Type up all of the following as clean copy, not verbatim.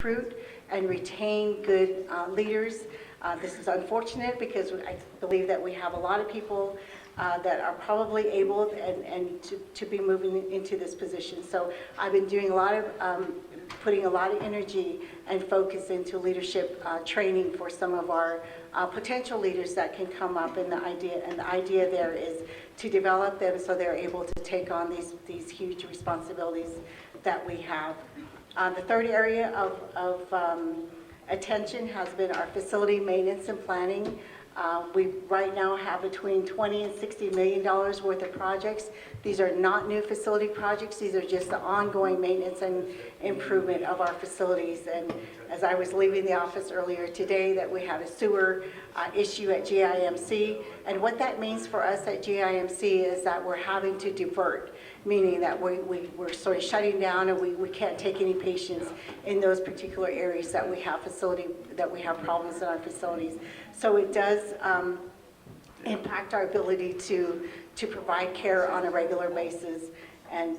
recruit and retain good leaders. This is unfortunate because I believe that we have a lot of people that are probably able and to be moving into this position. So I've been doing a lot of, putting a lot of energy and focus into leadership training for some of our potential leaders that can come up, and the idea there is to develop them so they're able to take on these huge responsibilities that we have. The third area of attention has been our facility maintenance and planning. We right now have between $20 and $60 million worth of projects. These are not new facility projects. These are just the ongoing maintenance and improvement of our facilities. And as I was leaving the office earlier today, that we had a sewer issue at GIMC. And what that means for us at GIMC is that we're having to divert, meaning that we're sort of shutting down, and we can't take any patients in those particular areas that we have problems in our facilities. So it does impact our ability to provide care on a regular basis. And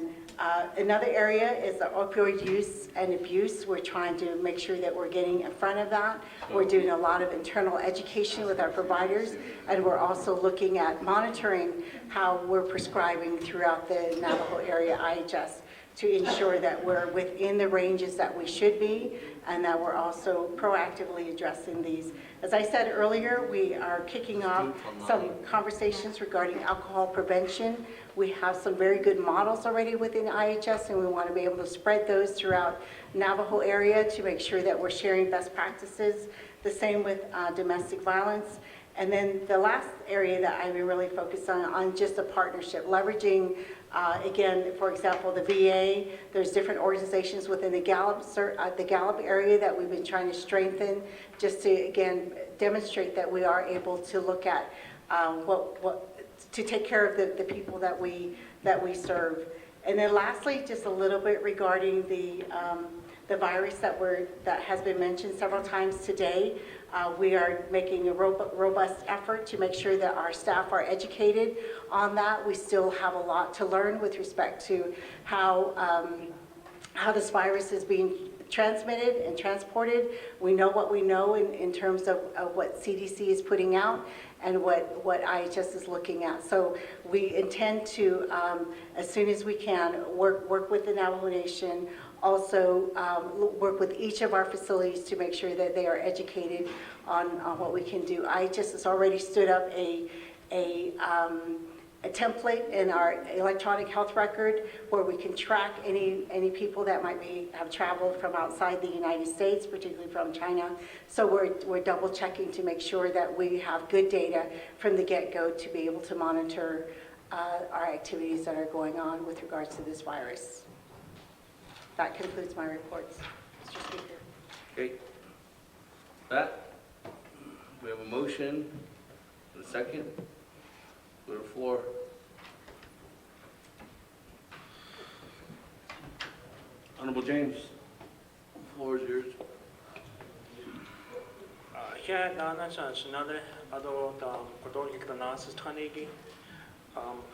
another area is the opioid use and abuse. We're trying to make sure that we're getting in front of that. We're doing a lot of internal education with our providers, and we're also looking at monitoring how we're prescribing throughout the Navajo area IHS to ensure that we're within the ranges that we should be, and that we're also proactively addressing these. As I said earlier, we are kicking off some conversations regarding alcohol prevention. We have some very good models already within IHS, and we want to be able to spread those throughout Navajo area to make sure that we're sharing best practices. The same with domestic violence. And then the last area that I've been really focused on just a partnership, leveraging, again, for example, the VA. There's different organizations within the Gallup area that we've been trying to strengthen, just to, again, demonstrate that we are able to look at to take care of the people that we serve. And then lastly, just a little bit regarding the virus that has been mentioned several times today. We are making a robust effort to make sure that our staff are educated on that. We still have a lot to learn with respect to how this virus is being transmitted and transported. We know what we know in terms of what CDC is putting out and what IHS is looking at. So we intend to, as soon as we can, work with the Navajo Nation, also work with each of our facilities to make sure that they are educated on what we can do. IHS has already stood up a template in our electronic health record where we can track any people that might have traveled from outside the United States, particularly from China. So we're double checking to make sure that we have good data from the get-go to be able to monitor our activities that are going on with regards to this virus. That concludes my reports, Mr. Speaker. Okay. That, we have a motion and a second. Go to the floor. Honorable James, the floor is yours. Here, another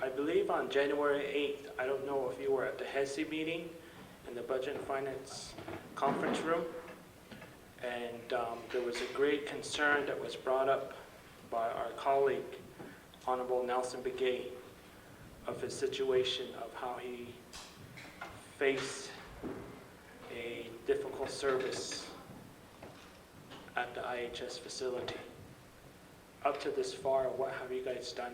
I believe on January 8th, I don't know if you were at the HESI meeting in the Budget and Finance Conference Room, and there was a great concern that was brought up by our colleague, Honorable Nelson Begay, of his situation, of how he faced a difficult service at the IHS facility. Up to this far, what have you guys done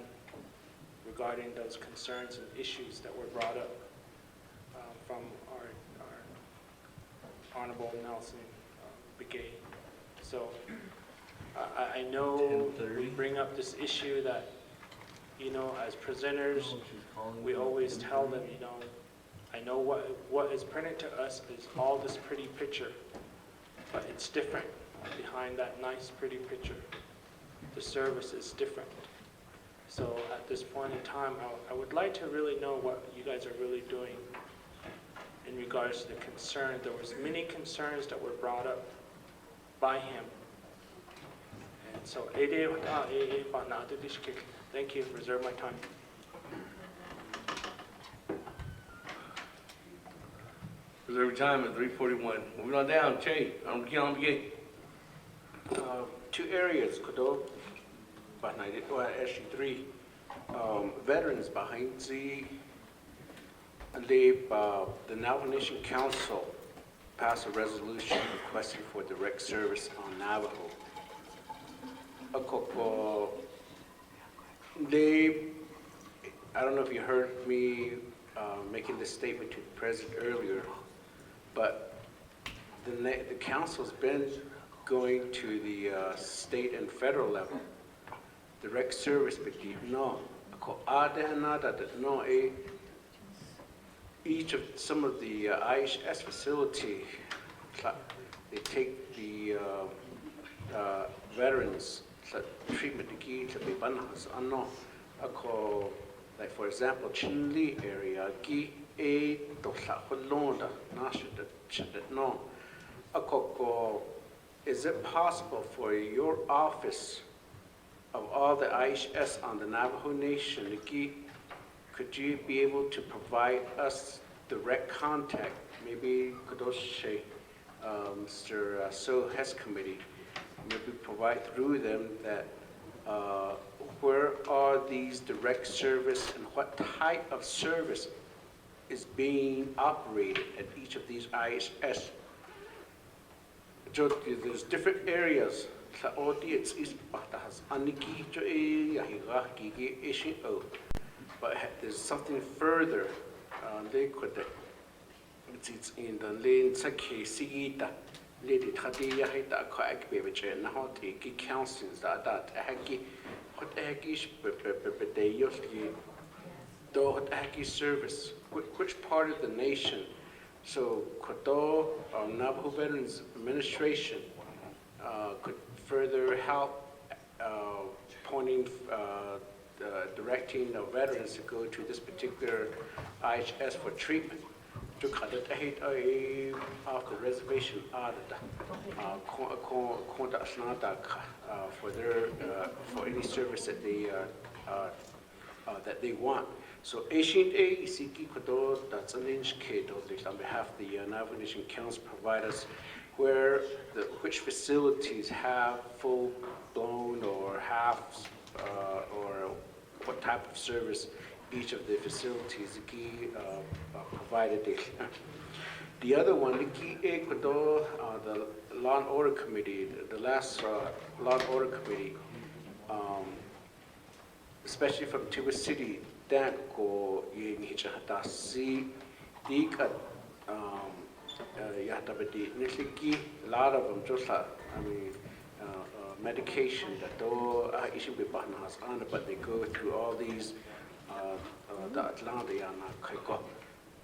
regarding those concerns and issues that were brought up from our Honorable Nelson Begay? So I know we bring up this issue that, you know, as presenters, we always tell them, you know, I know what is printed to us is all this pretty picture, but it's different behind that nice, pretty picture. The service is different. So at this point in time, I would like to really know what you guys are really doing in regards to the concern. There was many concerns that were brought up by him. And so, thank you. Reserve my time. Reserve time at 3:41. Moving on down, Che, I'm Kian. Two areas, Kodo, but actually three. Veterans behind the Navajo Nation Council passed a resolution requesting for direct service on Navajo. I don't know if you heard me making this statement to the president earlier, but the council's been going to the state and federal level. Direct service, but no. No, each of some of the IHS facility, they take the veterans treatment like for example, Chinle area, no. Is it possible for your office of all the IHS on the Navajo Nation, could you be able to provide us direct contact, maybe Kodoshe, Mr. So Hess Committee, maybe provide through them that where are these direct service and what type of service is being operated at each of these IHS? There's different areas. But there's something further. They could. It's in the lane. Sigita. Lady Tadia Hita Quack Baby Chen. How take counselings that Haki. What Hakish they usually do Haki service. Which part of the nation? So Koto or Navajo Veterans Administration could further help pointing, directing the veterans to go to this particular IHS for treatment. To cut it off the reservation for their for any service that they want. So Asian AECK Kodo, that's an inch kid on behalf of the Navajo Nation Council provide us which facilities have full blown or half or what type of service each of the facilities provided. The other one, the Law and Order Committee, the last Law and Order Committee, especially from Tuba City, that go si dikat a lot of them just like medication that do issue with but they go through all these the Atlanta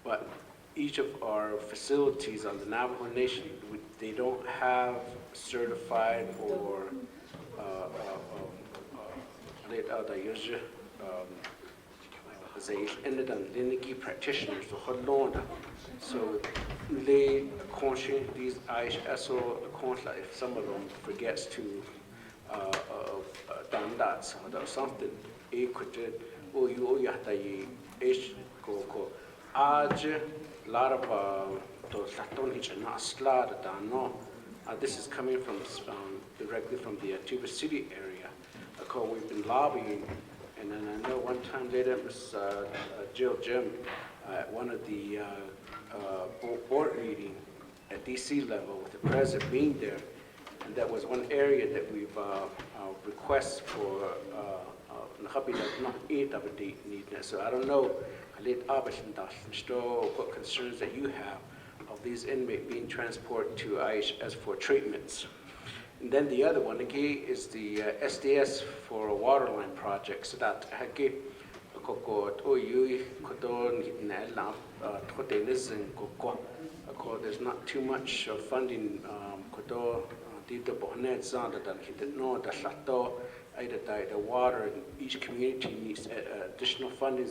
but each of our facilities on the Navajo Nation, they don't have certified or practitioners so they these IHSO if some of them forgets to done that or something it could you have to go a lot of this is coming from directly from the Tuba City area. We've been lobbying, and then I know one time later Ms. Jill Jim at one of the board meeting at DC level with the president being there, and that was one area that we've request for so I don't know what concerns that you have of these inmates being transported to IHS for treatments. And then the other one again is the SDS for a water line project. So that there's not too much funding. The water, and each community needs additional funding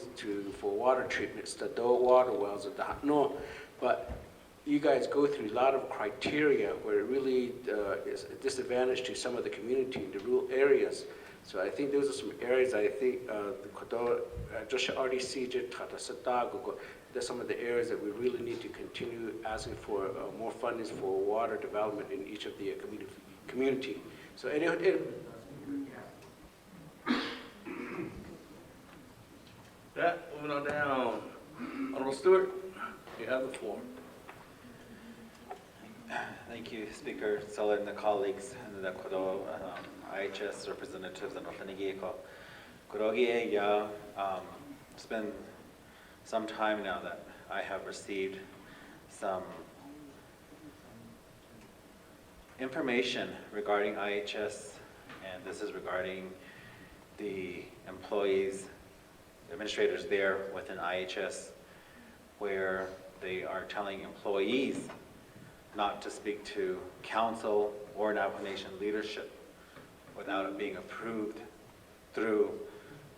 for water treatments, the water wells, but you guys go through a lot of criteria where it really is a disadvantage to some of the community in the rural areas. So I think those are some areas I think the Kodo, Josh RDC, there's some of the areas that we really need to continue asking for more funding for water development in each of the community. So anyway, That, moving on down. Honorable Stewart, you have the floor. Thank you, Speaker Sullivan and the colleagues and the Kodo IHS representatives and Otanigiko. Kurogi ya, it's been some time now that I have received some information regarding IHS, and this is regarding the employees, administrators there within IHS, where they are telling employees not to speak to council or Navajo Nation leadership without it being approved through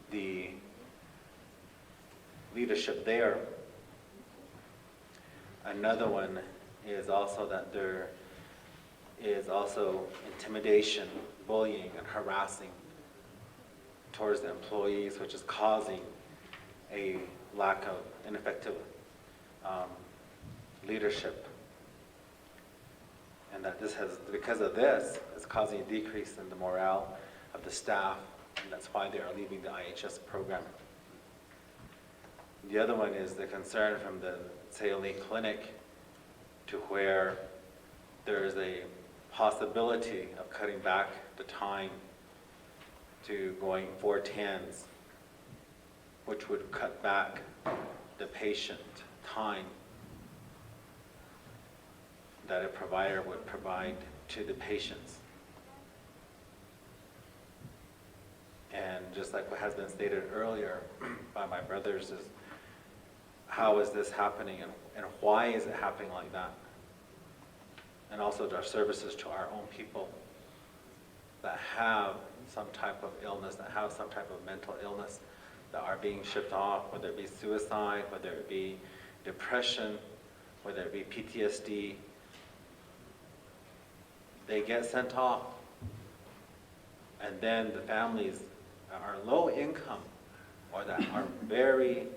the leadership there. Another one is also that there is also intimidation, bullying, and harassing towards the employees, which is causing a lack of ineffective leadership. And that this has, because of this, it's causing a decrease in the morale of the staff, and that's why they are leaving the IHS program. The other one is the concern from the Sayoli Clinic, to where there is a possibility of cutting back the time to going 410s, which would cut back the patient time that a provider would provide to the patients. And just like what has been stated earlier by my brothers, is how is this happening, and why is it happening like that? And also our services to our own people that have some type of illness, that have some type of mental illness, that are being shipped off, whether it be suicide, whether it be depression, whether it be PTSD. They get sent off, and then the families that are low income or that are very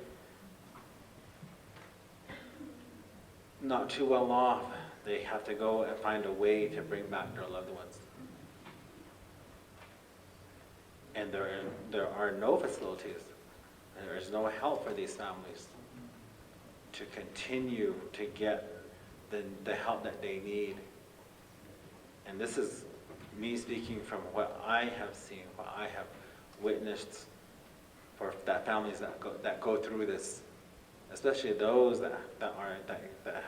not too well off, they have to go and find a way to bring back their loved ones. And there are no facilities, and there is no help for these families to continue to get the help that they need. And this is me speaking from what I have seen, what I have witnessed for that families that go through this, especially those that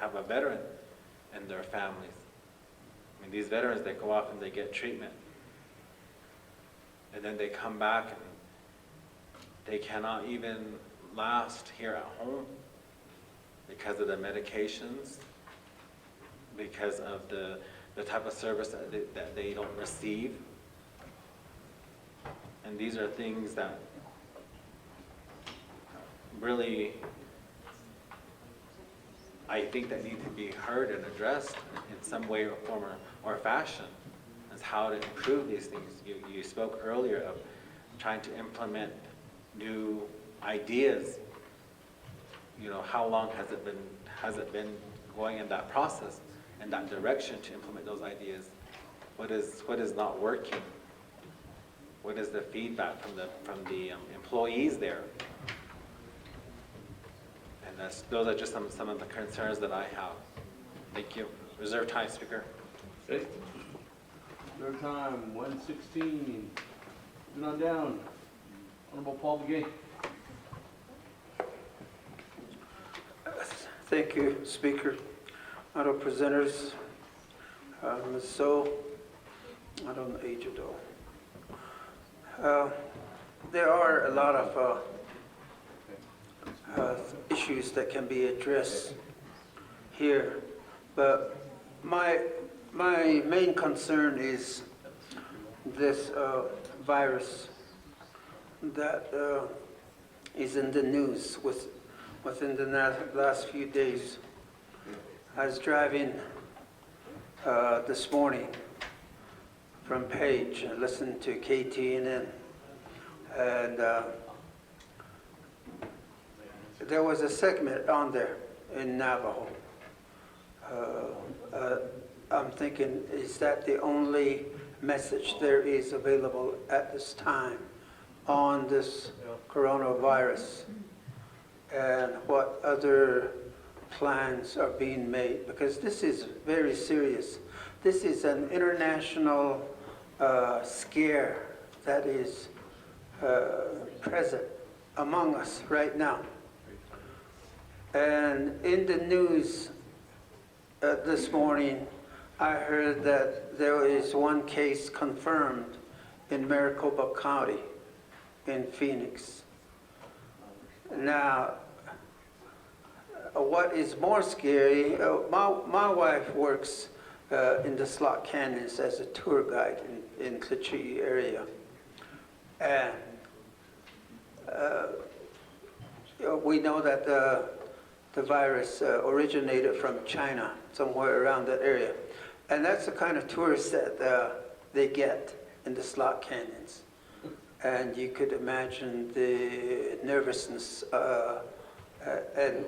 have a veteran in their families. I mean, these veterans, they go off and they get treatment, and then they come back and they cannot even last here at home because of the medications, because of the type of service that they don't receive. And these are things that really, I think, that need to be heard and addressed in some way or form or fashion, as how to improve these things. You spoke earlier of trying to implement new ideas. You know, how long has it been going in that process, in that direction, to implement those ideas? What is not working? What is the feedback from the employees there? And those are just some of the concerns that I have. Thank you. Reserve time, Speaker. Okay. Third time, 116. Moving on down. Honorable Paul Begay. Thank you, Speaker. Honorable presenters, Ms. So, I don't age it all. There are a lot of issues that can be addressed here, but my main concern is this virus that is in the news within the last few days. I was driving this morning from Page and listened to KTNN, And there was a segment on there in Navajo. I'm thinking, is that the only message there is available at this time on this coronavirus? And what other plans are being made? Because this is very serious. This is an international scare that is present among us right now. And in the news this morning, I heard that there is one case confirmed in Maricopa County in Phoenix. Now, what is more scary, my wife works in the Slot Canyons as a tour guide in Clichy area. And we know that the virus originated from China, somewhere around that area. And that's the kind of tourists that they get in the Slot Canyons. And you could imagine the nervousness. And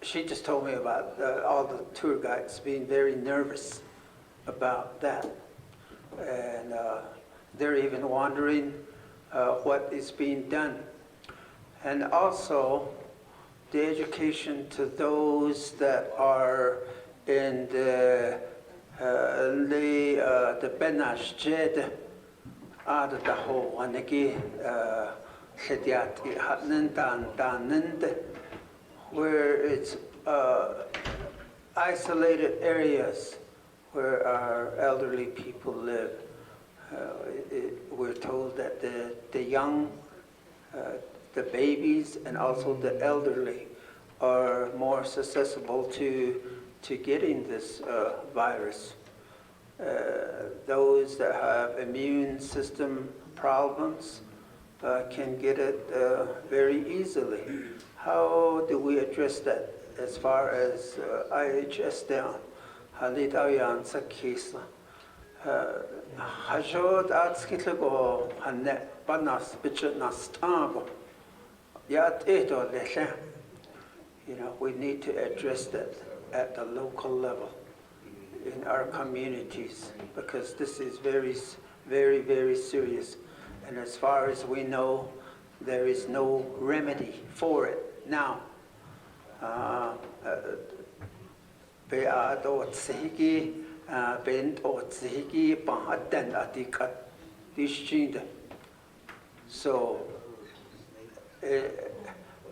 she just told me about all the tour guides being very nervous about that. And they're even wondering what is being done. And also, the education to those that are in the Benash Jed, Navajo, where it's isolated areas where our elderly people live. We're told that the young, the babies, and also the elderly are more susceptible to getting this virus. Those that have immune system problems can get it very easily. How do we address that as far as IHS down? Halitayan sa kisa. Hajod at skitlago hanet banas bichet nastago. Yat eto leshe. You know, we need to address that at the local level in our communities, because this is very, very, very serious. And as far as we know, there is no remedy for it now. So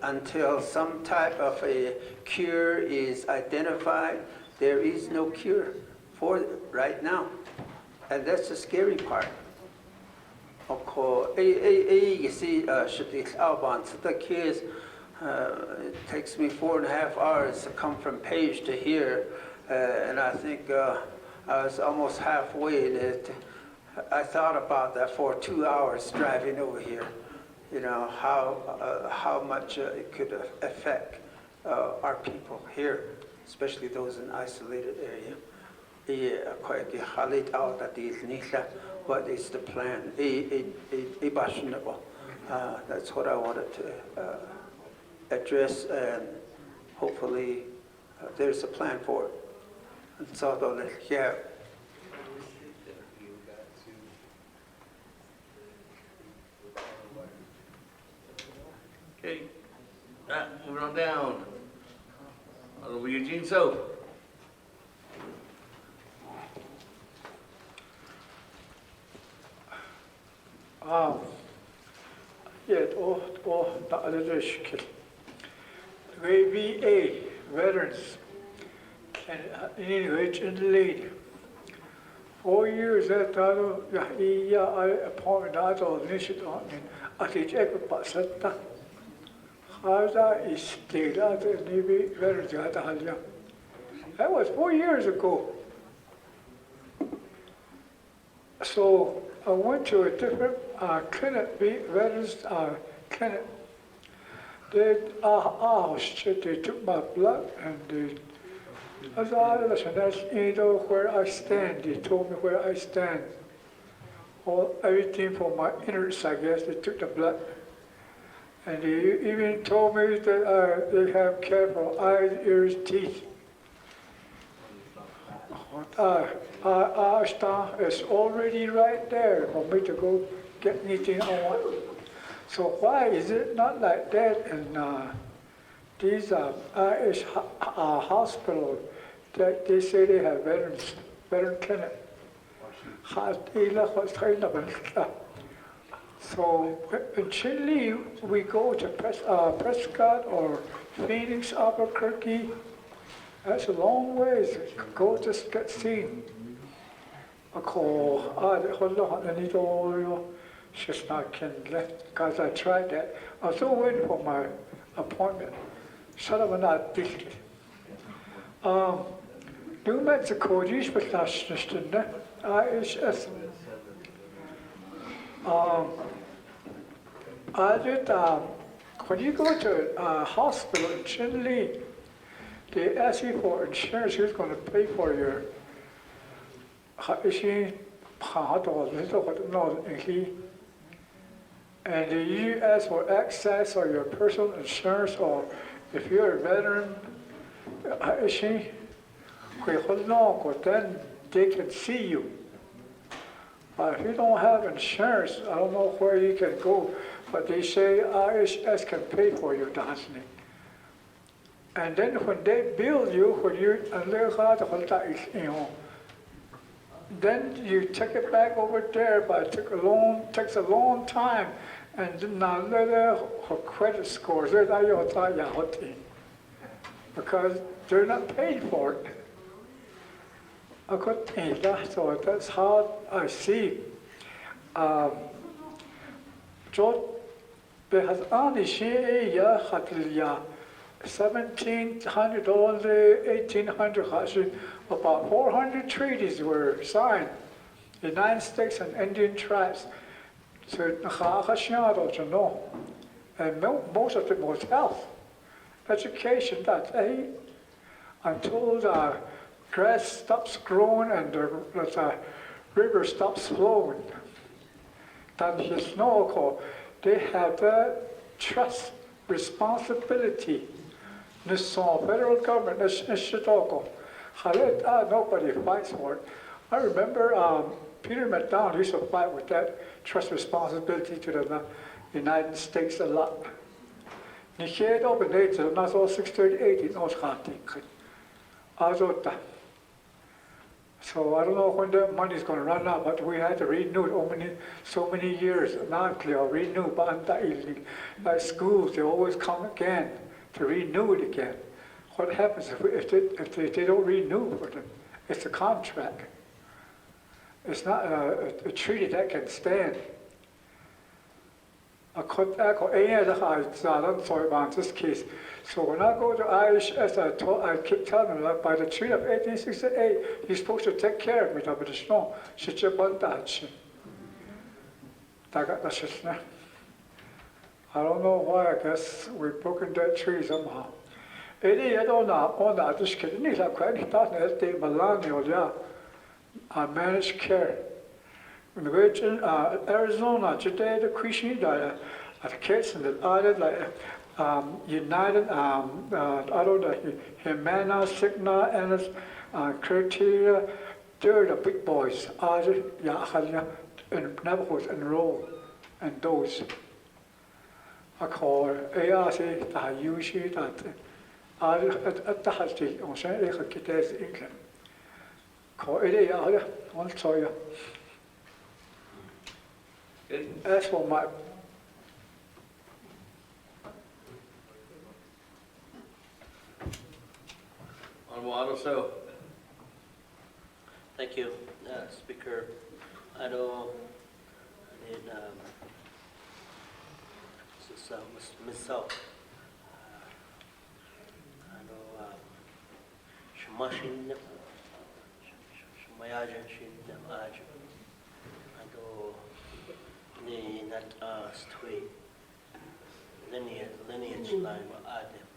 until some type of a cure is identified, there is no cure for it right now. And that's the scary part. You see, the kids, it takes me 4.5 hours to come from Page to here, and I think I was almost halfway. I thought about that for 2 hours driving over here. You know, how much it could affect our people here, especially those in isolated area. What is the plan? That's what I wanted to address, and hopefully there's a plan for it. And so, yeah. Okay, moving on down. Honorable Eugene So. VA veterans and English and lady. 4 years at I appointed Nato initiative on I teach Ekpasata. Haza is stayed at the Navy veterans at Halia. That was 4 years ago. So I went to a different clinic, veterans clinic. They took my blood and they, that's where I stand. They told me where I stand. all, everything for my innards, I guess. They took the blood. And they even told me that they have care for eyes, ears, teeth. Ashton is already right there for me to go get anything I want. So why is it not like that in these Irish hospitals that they say they have veteran clinic? So in Chile, we go to Prescott or Phoenix, Albuquerque. That's a long ways to go just get seen. She's not because I tried that. I was still waiting for my appointment. Shut up and not busy. New Mexico, these was not IHS. I did, when you go to a hospital in Chile, they ask you for insurance, who's going to pay for your, and they usually ask for access or your personal insurance, or if you're a veteran, then they can see you. But if you don't have insurance, I don't know where you can go, but they say IHS can pay for you, Dansney. And then when they bill you, then you take it back over there, but it takes a long time. And then now her credit scores, because they're not paid for it. So that's how I see. $1,700, 1,800, about 400 treaties were signed. The United States and Indian tribes. So, and most of it was health, education, that's it. Until the grass stops growing and the river stops flowing. Then they have the trust, responsibility. The federal government, nobody fights for it. I remember Peter McDonald used to fight with that trust responsibility to the United States a lot. Niet op Nederland, dat was 638 in ons gaat denken. So I don't know when the money is going to run out, but we had to renew it so many years. Now clear, renew, but like schools, they always come again to renew it again. What happens if they don't renew for them? It's a contract. It's not a treaty that can stand. This case. So when I go to IHS, I keep telling them that by the treaty of 1868, you're supposed to take care of me. But it's not. I don't know why. I guess we've broken that tree somehow. Managed care. In Arizona, today the Christian at the case in the island, like United, I don't know, Humana, Cigna, and criteria, they're the big boys. And Navajos enrolled in those. I call ARC, that usually that at the hospital, on Saturday, I get this England. Call it I'll tell you. As for my Honorable so. Thank you, Speaker. I know, this is Ms. South. I know, Shamashin, Shamayajan, Shin, I know, the not stway, lineage line, Adam.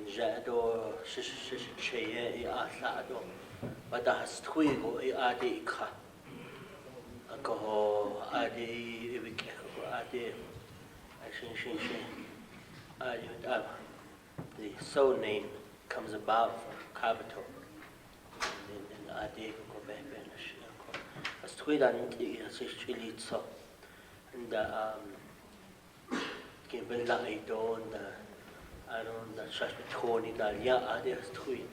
Jado, Shaya, Asado, but the Hastwigo, Adika. Ako ade ibig ko ade shin. The so name comes about from Kabato. And ade ko bebe na siya ko. As tuidan ti sa chilitso. And given la I don't the such Tony that ya ade as tuid.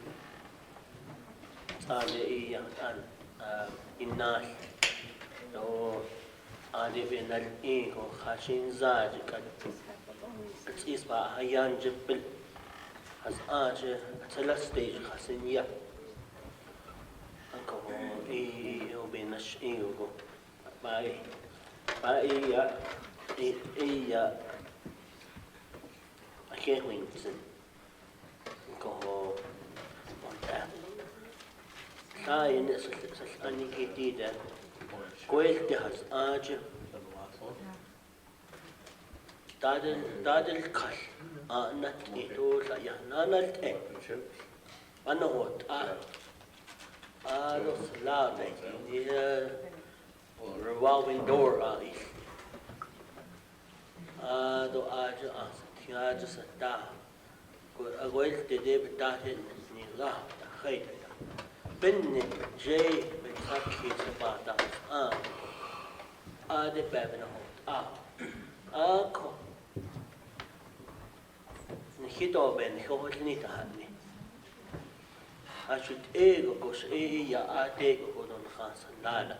Ade inna no ade benal ego khashin zaj kan is ba hayan jibil has aje tala stage khasin ya anko o benash ego ba ya ya I Winson anko on that Kain is anikitida Kwelti has aje dadel kal nat ito sa ya nanal te ano ano slave ni revolving door is do aje tiaje sa ta kwelti de betahin ni la khayt ben jayAki sabata ade babena ako nihito ben hiholni tahani ashut ego gos ya ade go don khasan lala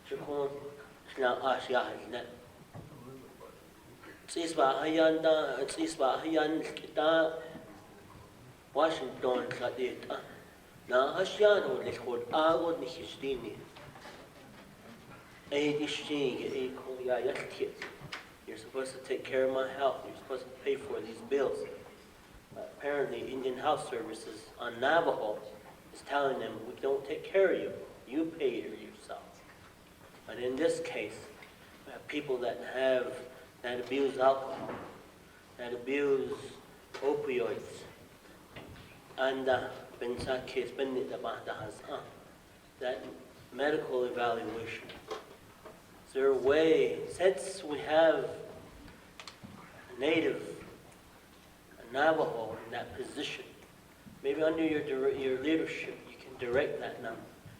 shukon shna ashya halna tsisba hayan kita Washington kadita na Asiano lehod agod ni Histini. You're supposed to take care of my health. You're supposed to pay for these bills. Apparently, Indian Health Services on Navajo is telling them, we don't take care of you. You pay it yourself. But in this case, we have people that abuse alcohol, that abuse opioids, and that medical evaluation. Is there a way, since we have a native, a Navajo in that position, maybe under your leadership, you can direct that now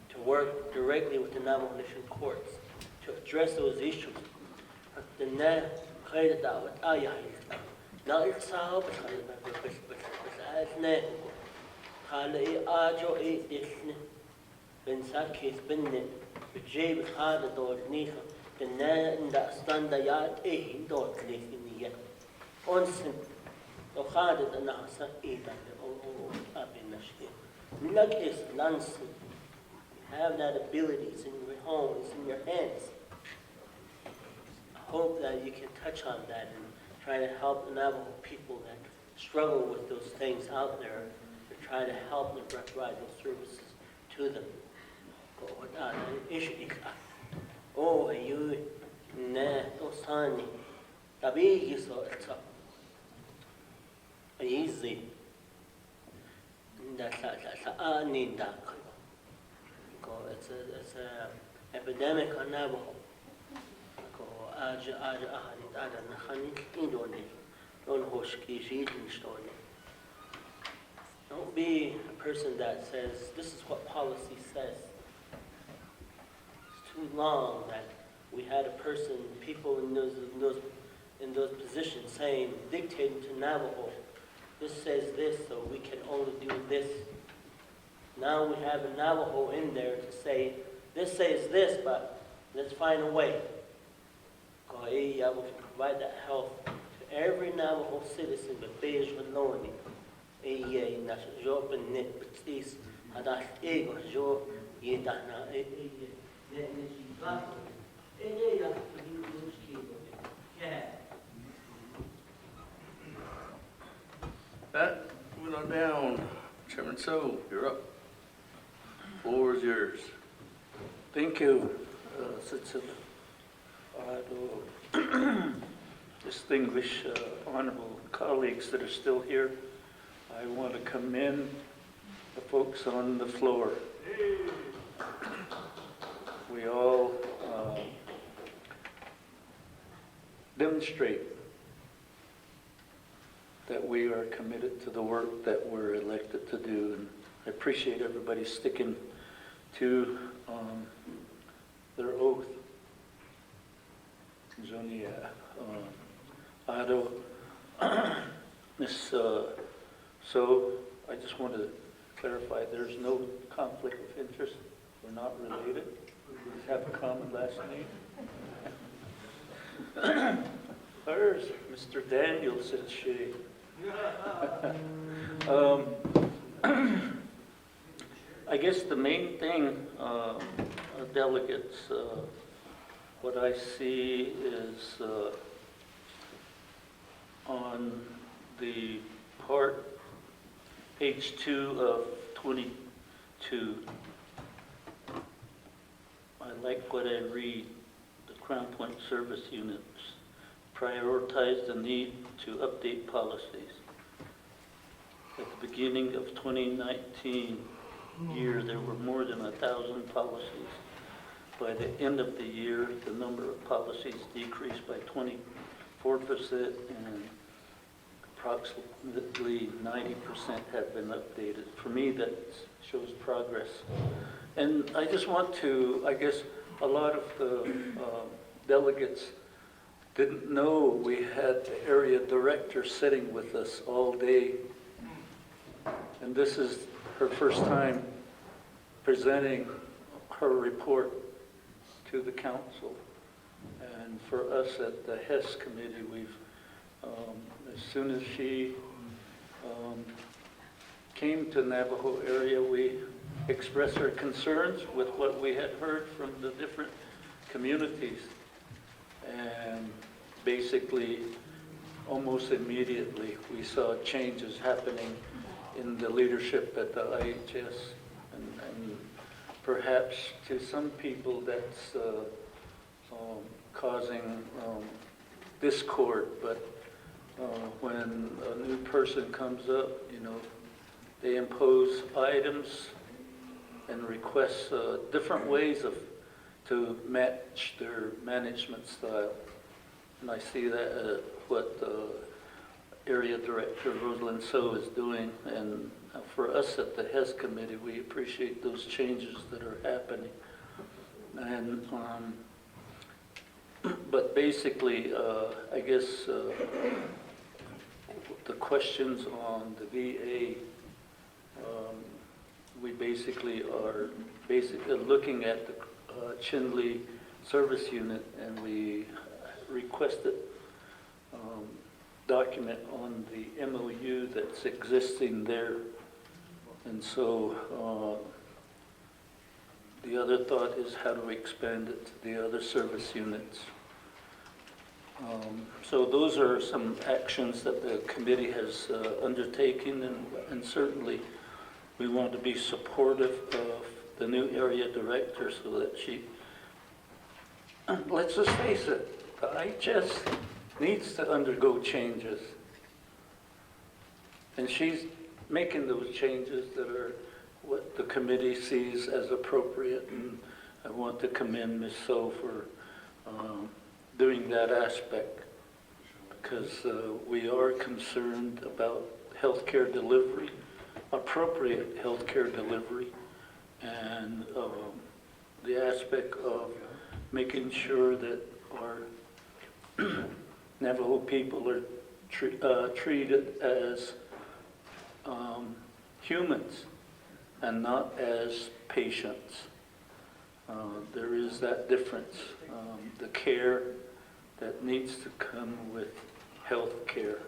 to work directly with the Navajo Nation courts to address those issues. Khalai ajo disne ben sakis binne bejib khada dor niha nda standa yat dort lifniya onsen o khada da nasa o abinashi nag is lans have that ability. It's in your home, it's in your hands. I hope that you can touch on that and try to help the Navajo people that struggle with those things out there, to try to help them provide those services to them. Oh, you ne osani tabi so it's easy. It's a epidemic on Navajo. Don't be a person that says, this is what policy says. It's too long that we had a person, people in those positions saying, dictating to Navajo, this says this, so we can only do this. Now we have a Navajo in there to say, this says this, but let's find a way. We can provide that help to every Navajo citizen, but beige alone. That went on down. Chairman So, you're up. Floor is yours. Thank you, distinguished honorable colleagues that are still here. I want to commend the folks on the floor. We all demonstrate that we are committed to the work that we're elected to do. And I appreciate everybody sticking to their oath. Johnny Otto, Miss, so I just want to clarify, there's no conflict of interest. We're not related. We just have a common last name. There's Mr. Danielson Shea. I guess the main thing, delegates, what I see is on the part, page 2 of 22. I like what I read. The Crown Point service units prioritize the need to update policies. At the beginning of 2019 year, there were more than 1,000 policies. By the end of the year, the number of policies decreased by 24%, and approximately 90% have been updated. For me, that shows progress. And I just want to, I guess, a lot of the delegates didn't know we had the area director sitting with us all day. And this is her first time presenting her report to the council. And for us at the HES committee, we've, as soon as she came to Navajo area, we expressed our concerns with what we had heard from the different communities. And basically, almost immediately, we saw changes happening in the leadership at the IHS. And perhaps to some people that's causing discord, but when a new person comes up, you know, they impose items and request different ways to match their management style. And I see that what Area Director Rosalind So is doing. And for us at the HES committee, we appreciate those changes that are happening. And but basically, I guess the questions on the VA, we basically are looking at the Chinle service unit, and we requested document on the MOU that's existing there. And so the other thought is how do we expand it to the other service units? So those are some actions that the committee has undertaken, and certainly we want to be supportive of the new area director so that she, let's just face it, the IHS needs to undergo changes. And she's making those changes that are what the committee sees as appropriate. And I want to commend Ms. So for doing that aspect, because we are concerned about healthcare delivery, appropriate healthcare delivery, and the aspect of making sure that our Navajo people are treated as humans and not as patients. There is that difference, the care that needs to come with health care.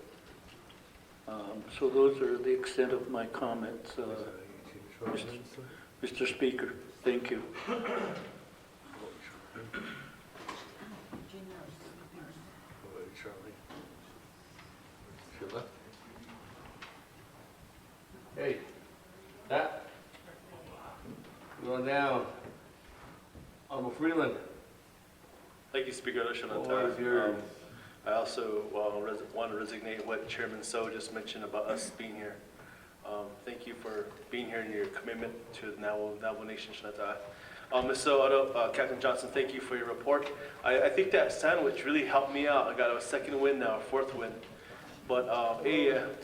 So those are the extent of my comments, Mr. Speaker. Thank you. Hey, that, going down. Honorable Freeland. Thank you, Speaker What is Shanata. yours? I also want to resignate what Chairman So just mentioned about us being here. Thank you for being here and your commitment to the Navajo Nation Shanata. Ms. So, Captain Johnson, thank you for your report. I think that sandwich really helped me out. I got a second win now, a fourth win. But,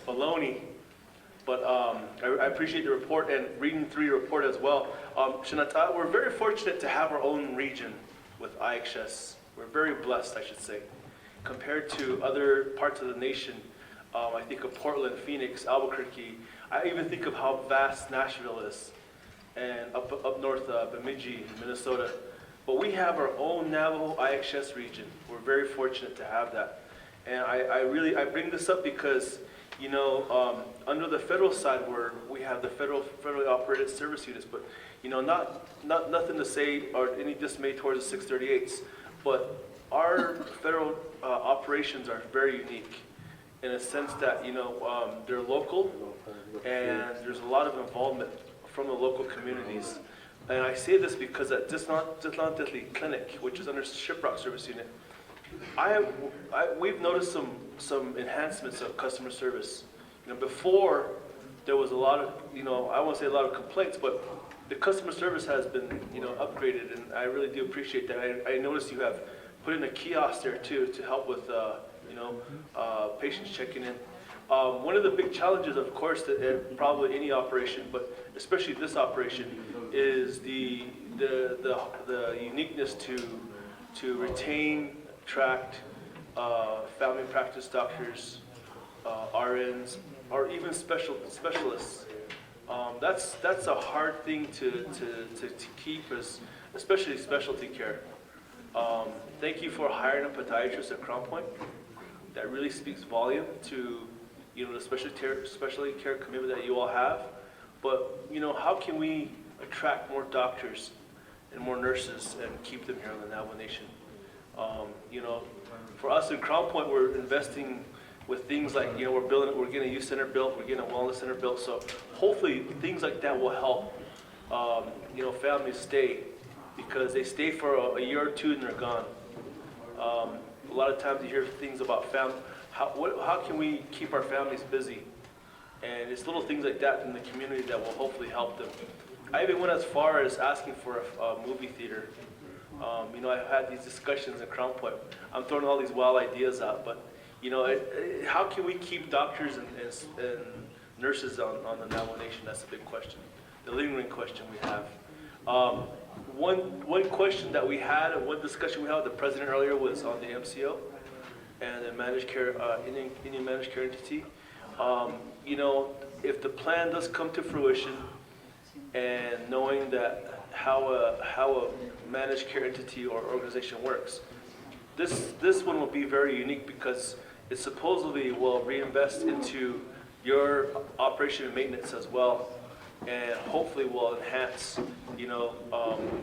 baloney. But I appreciate the report and reading through your report as well. Shanata, we're very fortunate to have our own region with IHS. We're very blessed, I should say. Compared to other parts of the nation, I think of Portland, Phoenix, Albuquerque. I even think of how vast Nashville is, and up north, Bemidji, Minnesota. But we have our own Navajo IHS region. We're very fortunate to have that. And I bring this up because, you know, under the federal side, we have the federally operated service units, but, you know, nothing to say or any dismay towards the 638s, but our federal operations are very unique in a sense that, you know, they're local and there's a lot of involvement from the local communities. And I say this because at Ditlantitli Clinic, which is under Shiprock Service Unit, we've noticed some enhancements of customer service. You know, before there was a lot of, you know, I won't say a lot of complaints, but the customer service has been, you know, upgraded, and I really do appreciate that. I noticed you have put in a kiosk there too to help with, you know, patients checking in. One of the big challenges, of course, that probably any operation, but especially this operation, is the uniqueness to retain, attract family practice doctors, RNs, or even specialists. That's a hard thing to keep, especially specialty care. Thank you for hiring a podiatrist at Crown Point. That really speaks volume to, you know, the specialty care commitment that you all have. But, you know, how can we attract more doctors and more nurses and keep them here in the Navajo Nation? You know, for us in Crown Point, we're investing with things like, you know, we're getting a youth center built, we're getting a wellness center built. So hopefully things like that will help, you know, families stay, because they stay for a year or two and they're gone. A lot of times you hear things about how can we keep our families busy? And it's little things like that in the community that will hopefully help them. I even went as far as asking for a movie theater. You know, I've had these discussions in Crown Point. I'm throwing all these wild ideas out, but, you know, how can we keep doctors and nurses on the Navajo Nation? That's a big question, the lingering question we have. One question that we had, and one discussion we had with the president earlier was on the MCO and the managed care, Indian managed care entity. You know, if the plan does come to fruition, and knowing that how a managed care entity or organization works, this one will be very unique because it supposedly will reinvest into your operation and maintenance as well, and hopefully will enhance, you know,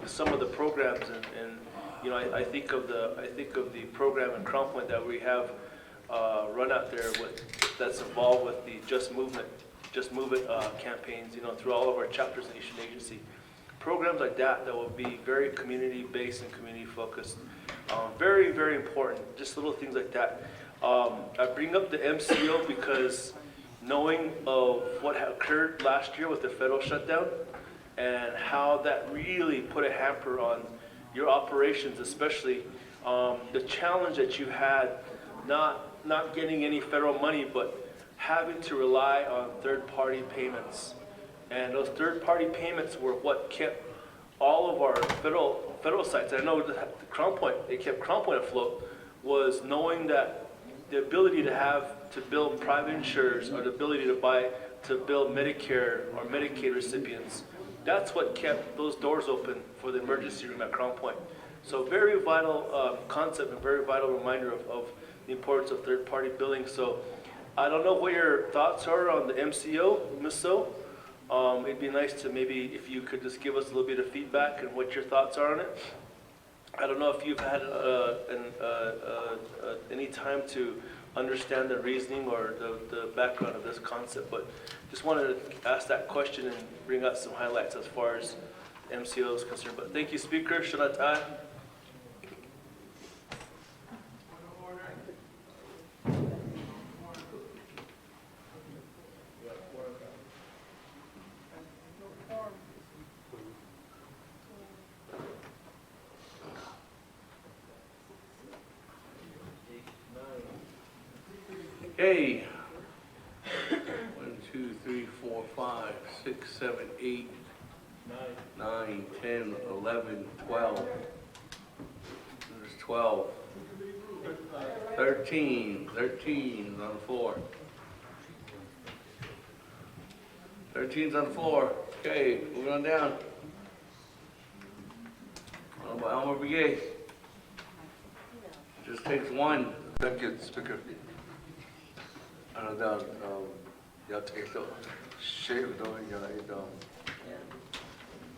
some of the programs. And you know, I think of the program in Crown Point that we have run out there that's involved with the Just Move It campaigns, you know, through all of our chapters in Eastern Agency. Programs like that will be very community-based and community-focused. Very, very important, just little things like that. I bring up the MCO because knowing of what occurred last year with the federal shutdown and how that really put a hamper on your operations, especially the challenge that you had not getting any federal money, but having to rely on third-party payments. And those third-party payments were what kept all of our federal sites. I know Crown Point, it kept Crown Point afloat, was knowing that the ability to build private insurers, or the ability to build Medicare or Medicaid recipients. That's what kept those doors open for the emergency room at Crown Point. So very vital concept and very vital reminder of the importance of third-party billing. So I don't know what your thoughts are on the MCO, Ms. So. It'd be nice to maybe, if you could just give us a little bit of feedback and what your thoughts are on it. I don't know if you've had any time to understand the reasoning or the background of this concept, but just wanted to ask that question and bring out some highlights as far as MCO is concerned. But thank you, Speaker. Shanatai. Okay. 1, 2, 3, 4, 5, 6, 7, 8, 9, 10, 11, 12. There's 12. 13. 13 is on the floor. 13's on the floor. Okay, moving on down. Elmer Brigade. Just takes one. Thank you, Speaker. And jag tänkte se då jag idag.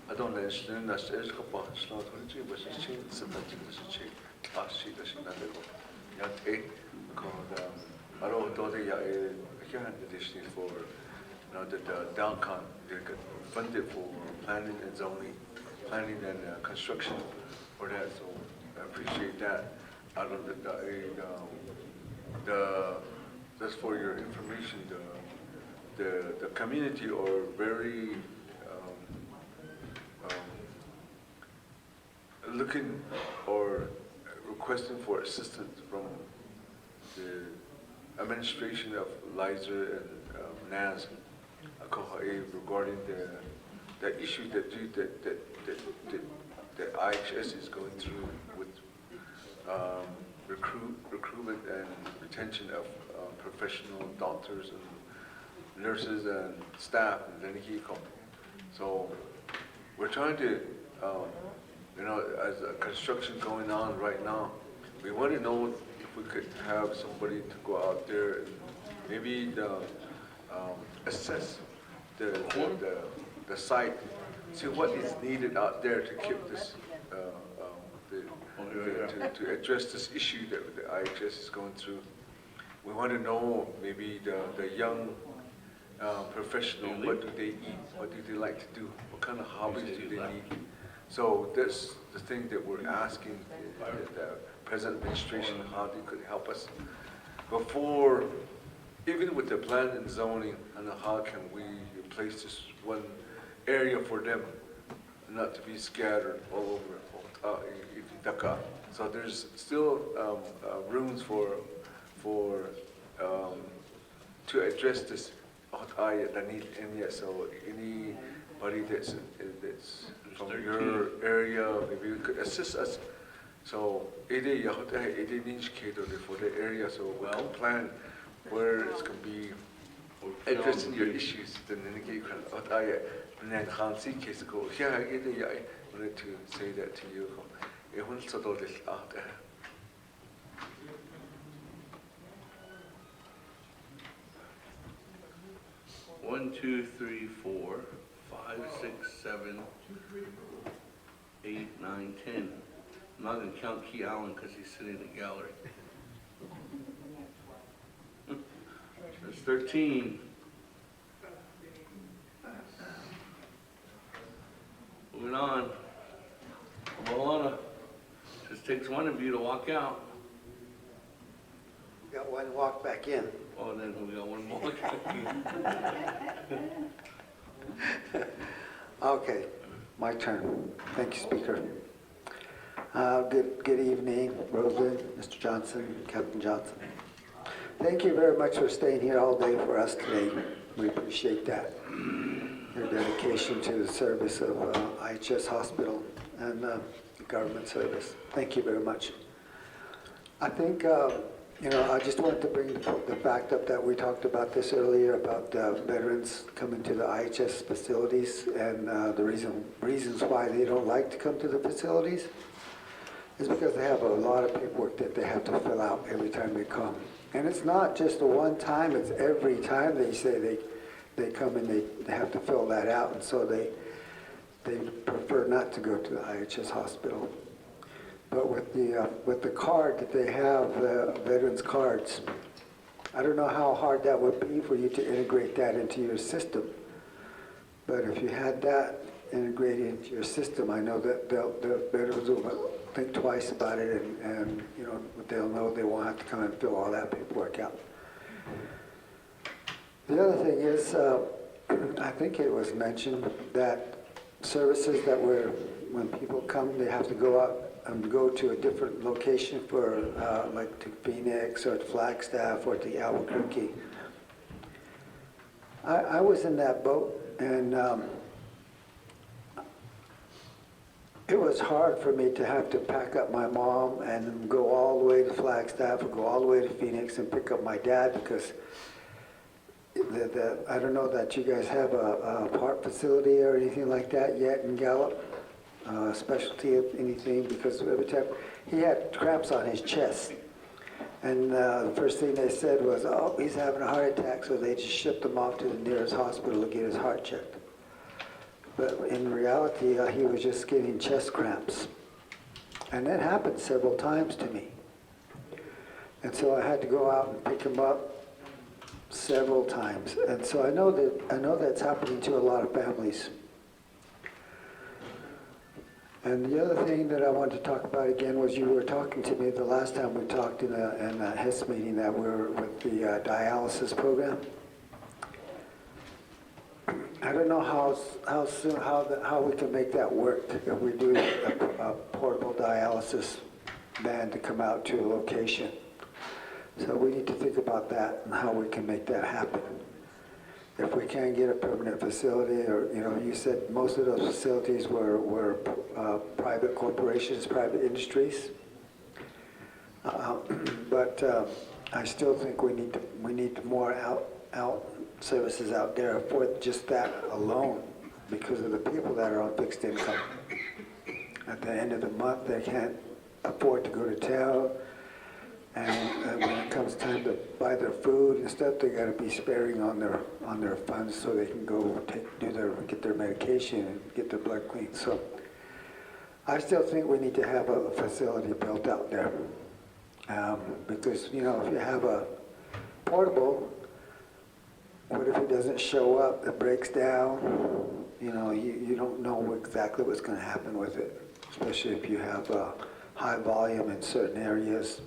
I don't know if you're not sure about it, but it's changed so much. It's changed. Shit, not level. Jag tänkte called I don't know that I can't addition for the downtown. They got funded for planning and zoning, planning and construction for that. So I appreciate that. I don't know just for your information, the community are very looking or requesting for assistance from the administration of Liza and NAS regarding the issue that IHS is going through with recruitment and retention of professional doctors and nurses and staff and then so we're trying to as a construction going on right now, we want to know if we could have somebody to go out there and maybe assess the site, see what is needed out there to keep this to address this issue that the IHS is going through. We want to know maybe the young professional, what do they eat, what do they like to do, what kind of hobbies do they need. So that's the thing that we're asking the present administration, how they could help us before, even with the plan and zoning, and how can we place this one area for them not to be scattered all over Dhaka. So there's still rooms to address this so anybody that's from your area, maybe you could assist us. So it indicator for the area, so we can plan where it's going to be addressing your issues. Then you can go. Yeah, I wanted to say that to you. 1, 2, 3, 4, 5, 6, 7, 8, 9, 10. I'm not going to count Key Allen because he's sitting in the gallery. There's 13. Moving on. Moana. Just takes one of you to walk out. Got one walk back in. Oh, then we got one more. Okay, my turn. Thank you, Speaker. Good evening, Roseland, Mr. Johnson, Captain Johnson. Thank you very much for staying here all day for us today. We appreciate that. Your dedication to the service of IHS Hospital and the government service. Thank you very much. I think, I just wanted to bring the fact up that we talked about this earlier about veterans coming to the IHS facilities and the reasons why they don't like to come to the facilities is because they have a lot of paperwork that they have to fill out every time they come. And it's not just a one time, it's every time they say they come and they have to fill that out, and so they prefer not to go to the IHS hospital. But with the card that they have, the veterans cards, I don't know how hard that would be for you to integrate that into your system. But if you had that integrated into your system, I know that the veterans will think twice about it, and they'll know they won't have to come and fill all that paperwork out. The other thing is, I think it was mentioned that services that when people come, they have to go out go to a different location for, like to Phoenix or to Flagstaff or to Albuquerque. I was in that boat, and it was hard for me to have to pack up my mom and go all the way to Flagstaff or go all the way to Phoenix and pick up my dad, because I don't know that you guys have a heart facility or anything like that yet in Gallup, specialty of anything, because every time he had cramps on his chest. And the first thing they said was, oh, he's having a heart attack, so they just shipped him off to the nearest hospital to get his heart checked. But in reality, he was just getting chest cramps. And that happened several times to me. And so I had to go out and pick him up several times. And so I know that's happening to a lot of families. And the other thing that I wanted to talk about again was, you were talking to me the last time we talked in a HIS meeting that we were with the dialysis program. I don't know how we can make that work if we do a portable dialysis van to come out to a location. So we need to think about that and how we can make that happen. If we can get a permanent facility, or, you know, you said most of those facilities were private corporations, private industries. But I still think we need more out services out there for just that alone, because of the people that are on fixed income. At the end of the month, they can't afford to go to town. And when it comes time to buy their food and stuff, they got to be sparing on their funds so they can go get their medication and get their blood cleaned. So I still think we need to have a facility built out there, because, you know, if you have a portable, what if it doesn't show up? It breaks down. You know, you don't know exactly what's going to happen with it, especially if you have high volume in certain areas.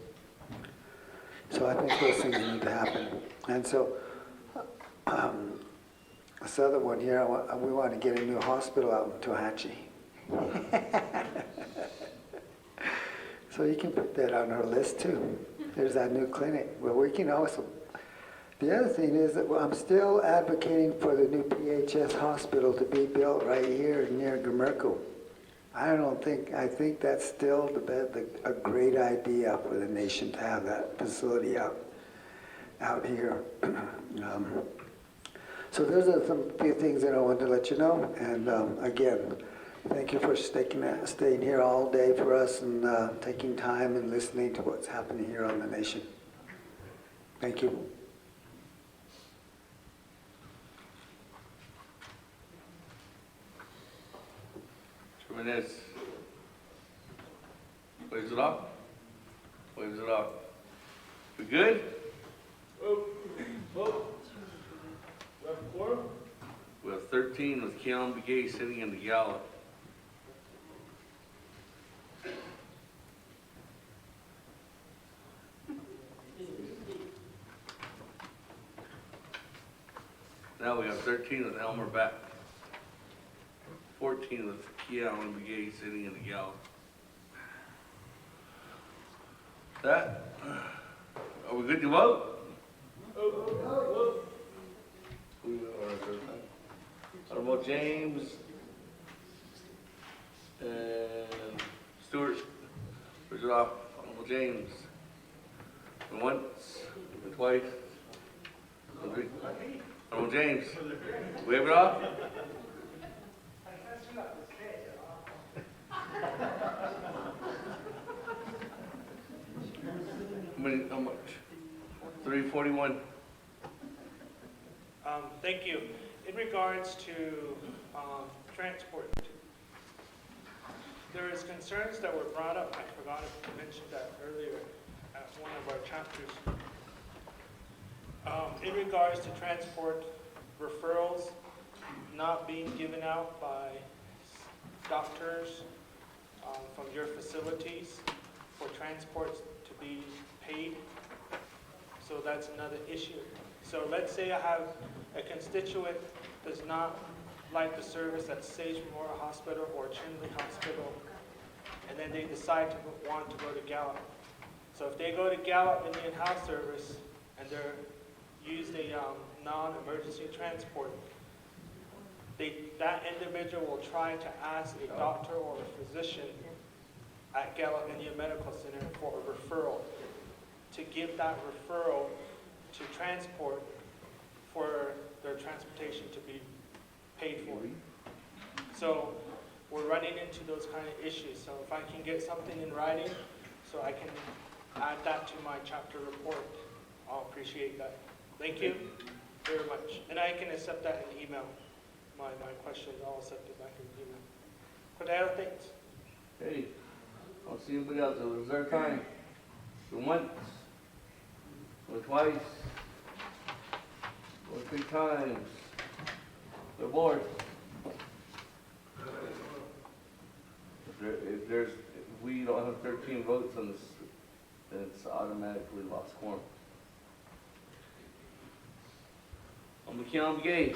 So I think those things need to happen. And so, this other one here, we want to get a new hospital out in Tohatchee. So you can put that on our list too. There's that new clinic. Well, we can also, the other thing is that I'm still advocating for the new PHS hospital to be built right here near Gamerco. I think that's still a great idea for the nation to have that facility out here. So those are some few things that I wanted to let you know. And again, thank you for staying here all day for us and taking time and listening to what's happening here on the nation. Thank you. Jimenez. Waves it off. Waves it off. We good? We have 13 with Keon Begay sitting in the gala. Now we have 13 with Elmer back. 14 with Keon Begay sitting in the gala. That, are we good to vote? Honorable James and Stewart, push it off. Honorable James, and once, and twice, and three. Honorable James, wave it off. How much? 341. Thank you. In regards to transport, there is concerns that were brought up. I forgot to mention that earlier at one of our chapters. In regards to transport referrals not being given out by doctors from your facilities for transports to be paid. So that's another issue. So let's say I have a constituent does not like the service at Sage Memorial Hospital or Chinley Hospital, and then they decide to want to go to Gallup. So if they go to Gallup Indian Health Service and they're used a non-emergency transport, that individual will try to ask a doctor or a physician at Gallup Indian Medical Center for a referral, to give that referral to transport for their transportation to be paid for. So we're running into those kind of issues. So if I can get something in writing so I can add that to my chapter report, I'll appreciate that. Thank you very much. And I can accept that in email. My questions, I'll accept it back in email. Cordero, thanks. Hey, I don't see anybody else. Is there time? Going once, going twice, going 3 times. The board. If we don't have 13 votes on this, then it's automatically lost quorum. On the count of gay.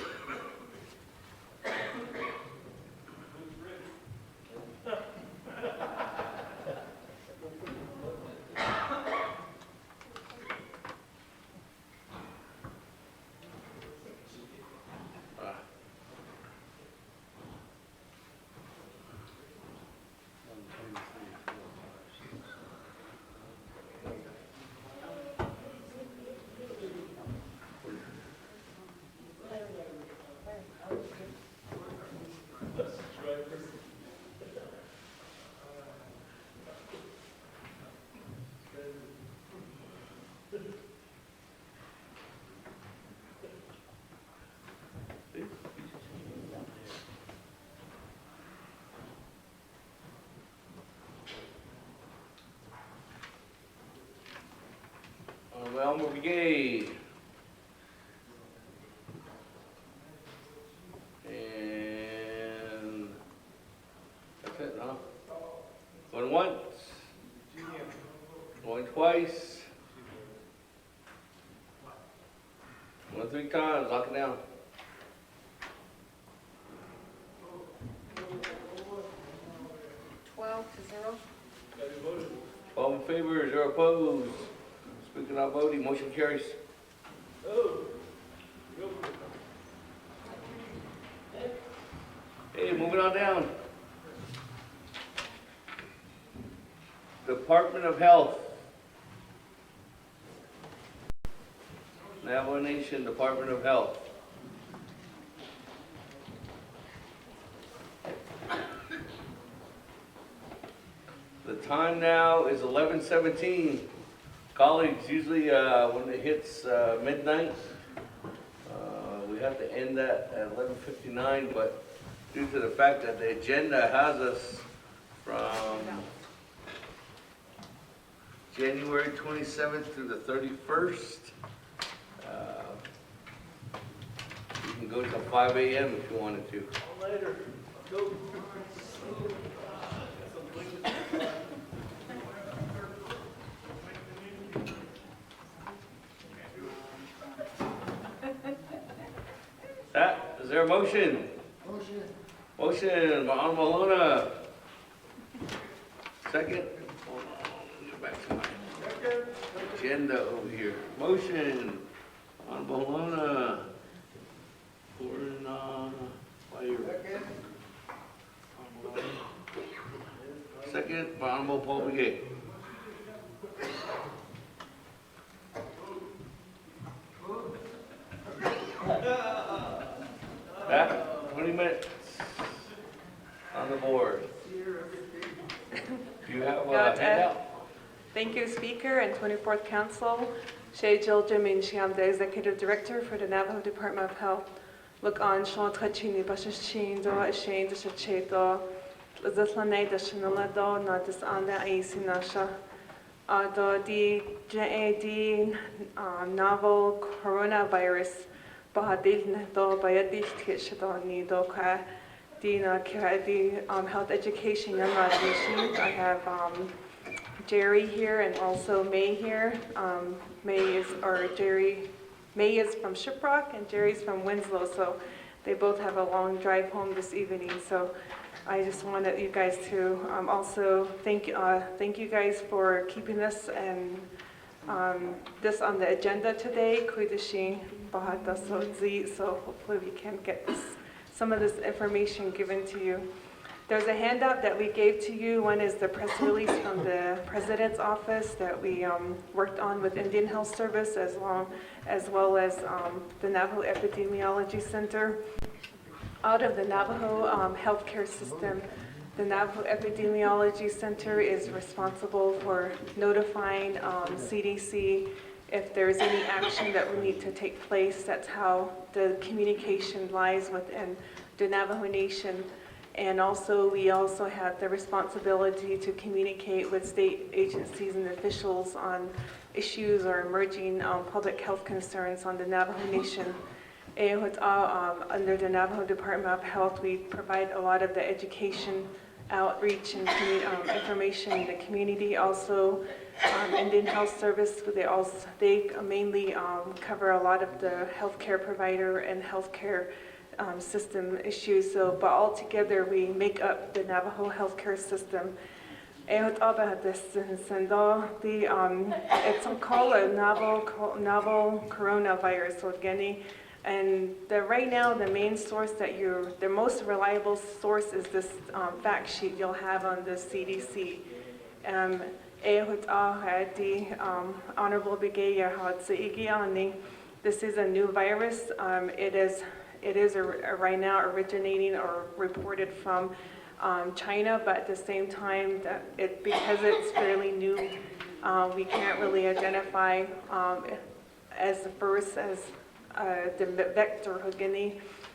Elmer Brigade. And that's it, huh? Going once, going twice, going 3 times, lock it down. 12-0. 12 in favor, 0 opposed. Speaking of voting, motion carries. Hey, moving on down. Department of Health. Navajo Nation Department of Health. The time now is 11:17. Colleagues, usually when it hits midnight, we have to end that at 11:59, but due to the fact that the agenda has us from January 27th through the 31st, you can go till 5 a.m. if you wanted to. Later. Go. Is there a motion? Motion by Honorable Luna. Second? Hold on, let me get back to my agenda over here. Motion, Honorable Luna. Second by Honorable Paul Begay. Back, 20 minutes on the board. Do you have a handout? Thank you, Speaker and 24th Council. Shay Jill Jiminchi, I'm the Executive Director for the Navajo Department of Health. Look on Sean Tachini, Bashashin, Doa Shane, the Shacheto, Zaslanay, the Shinalado, not this on the Aisinasha. The JAD novel coronavirus. Bahadil Neto, Bayadil Tishadon Nido Ka, Dina Kiradi Health Education Young Nation. I have Jerry here and also May here. May is from Shiprock and Jerry's from Winslow, so they both have a long drive home this evening. So I just wanted you guys to also thank you guys for keeping this and this on the agenda today. So hopefully we can get some of this information given to you. There's a handout that we gave to you. One is the press release from the President's office that we worked on with Indian Health Service as well as the Navajo Epidemiology Center. Out of the Navajo healthcare system, the Navajo Epidemiology Center is responsible for notifying CDC if there's any action that would need to take place. That's how the communication lies within the Navajo Nation. And also, we also have the responsibility to communicate with state agencies and officials on issues or emerging public health concerns on the Navajo Nation. Under the Navajo Department of Health, we provide a lot of the education, outreach, and information in the community. Also, Indian Health Service, they mainly cover a lot of the healthcare provider and healthcare system issues. So, but all together, we make up the Navajo healthcare system. It's called a novel coronavirus. And right now, the main source the most reliable source is this fact sheet you'll have on the CDC. Honorable Brigadier, this is a new virus. It is right now originating or reported from China, but at the same time, because it's fairly new, we can't really identify as the first as the vector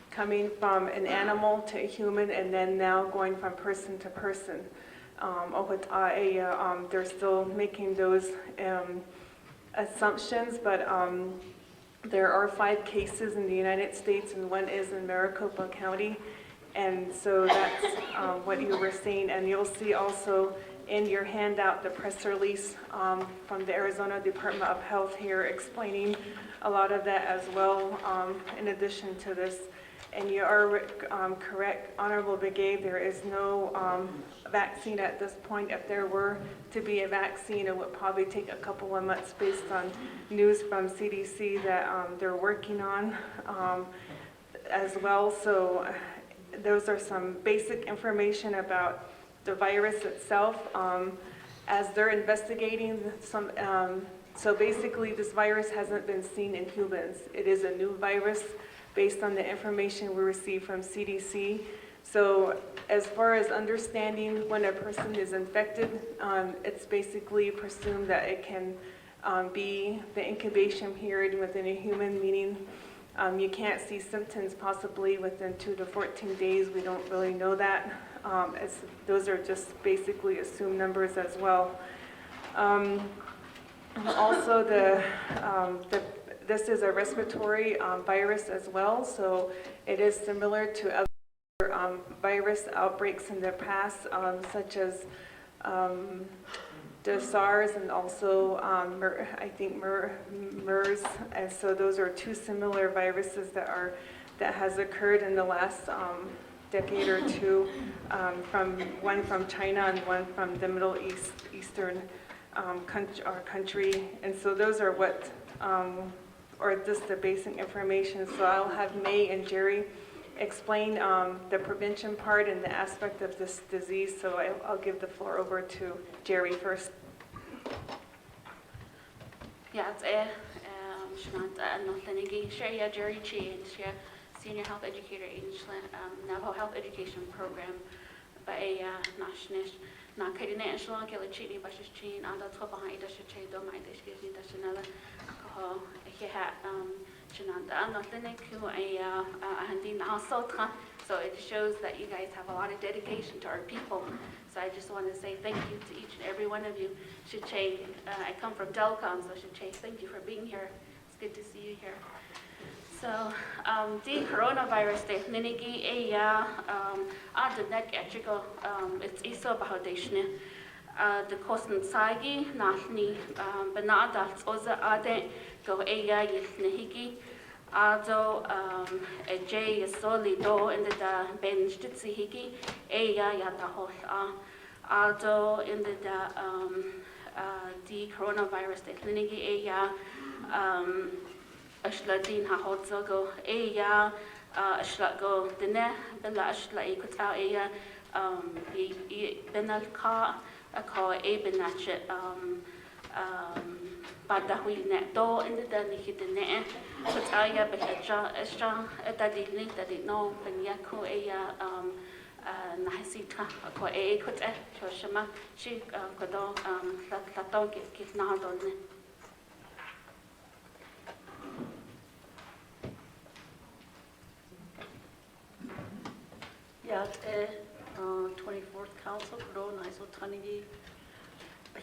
coming from an animal to a human and then now going from person to person. They're still making those assumptions, but there are 5 cases in the United States and 1 is in Maricopa County. And so that's what you were seeing. And you'll see also in your handout the press release from the Arizona Department of Health here explaining a lot of that as well, in addition to this. And you are correct, Honorable Brigade, there is no vaccine at this point. If there were to be a vaccine, it would probably take a couple of months based on news from CDC that they're working on as well. So those are some basic information about the virus itself. As they're investigating some, so basically this virus hasn't been seen in humans. It is a new virus based on the information we received from CDC. So as far as understanding when a person is infected, it's basically presumed that it can be the incubation period within a human, meaning you can't see symptoms possibly within 2 to 14 days. We don't really know that. Those are just basically assumed numbers as well. Also, this is a respiratory virus as well, so it is similar to other virus outbreaks in the past, such as the SARS and also I think MERS, and so those are 2 similar viruses that has occurred in the last decade or 2, one from China and one from the Middle Eastern country, and so those are what, or just the basic information. So I'll have May and Jerry explain the prevention part and the aspect of this disease. So I'll give the floor over to Jerry first. Yeah, it's Jerry Chi, Senior Health Educator in Navajo Health Education Program by National National Gilachini Bashichin and the top behind the Shado, my discussion, the Chanela, he had Chinanda, nothing to a Handin also. So it shows that you guys have a lot of dedication to our people. So I just want to say thank you to each and every one of you. Shiche, I come from Delcom, so Shiche, thank you for being here. It's good to see you here. So the coronavirus, the Ninigi, the neck etrigo, it's iso bahodeshne. The Kosten Sagi, Nahni, Banada, Oza Ade, go Aya Yilnihigi. Ado e Jay is solely do in the ben stitzi hiki e ya ta hol Ado in the coronavirus de klinigi e ya ashla din ha hot go e ya ashla go dine bella ashla e kuta e ya benal ka a ko e benach bada hui ne do in the ni hit ne kuta ya bella extra da di link da di no ben ya ko e ya nahisita ko e kuta shoshama shi ko do la to ki na do ne. Yeah, 24th Council, Kudo, Niso Tanigi.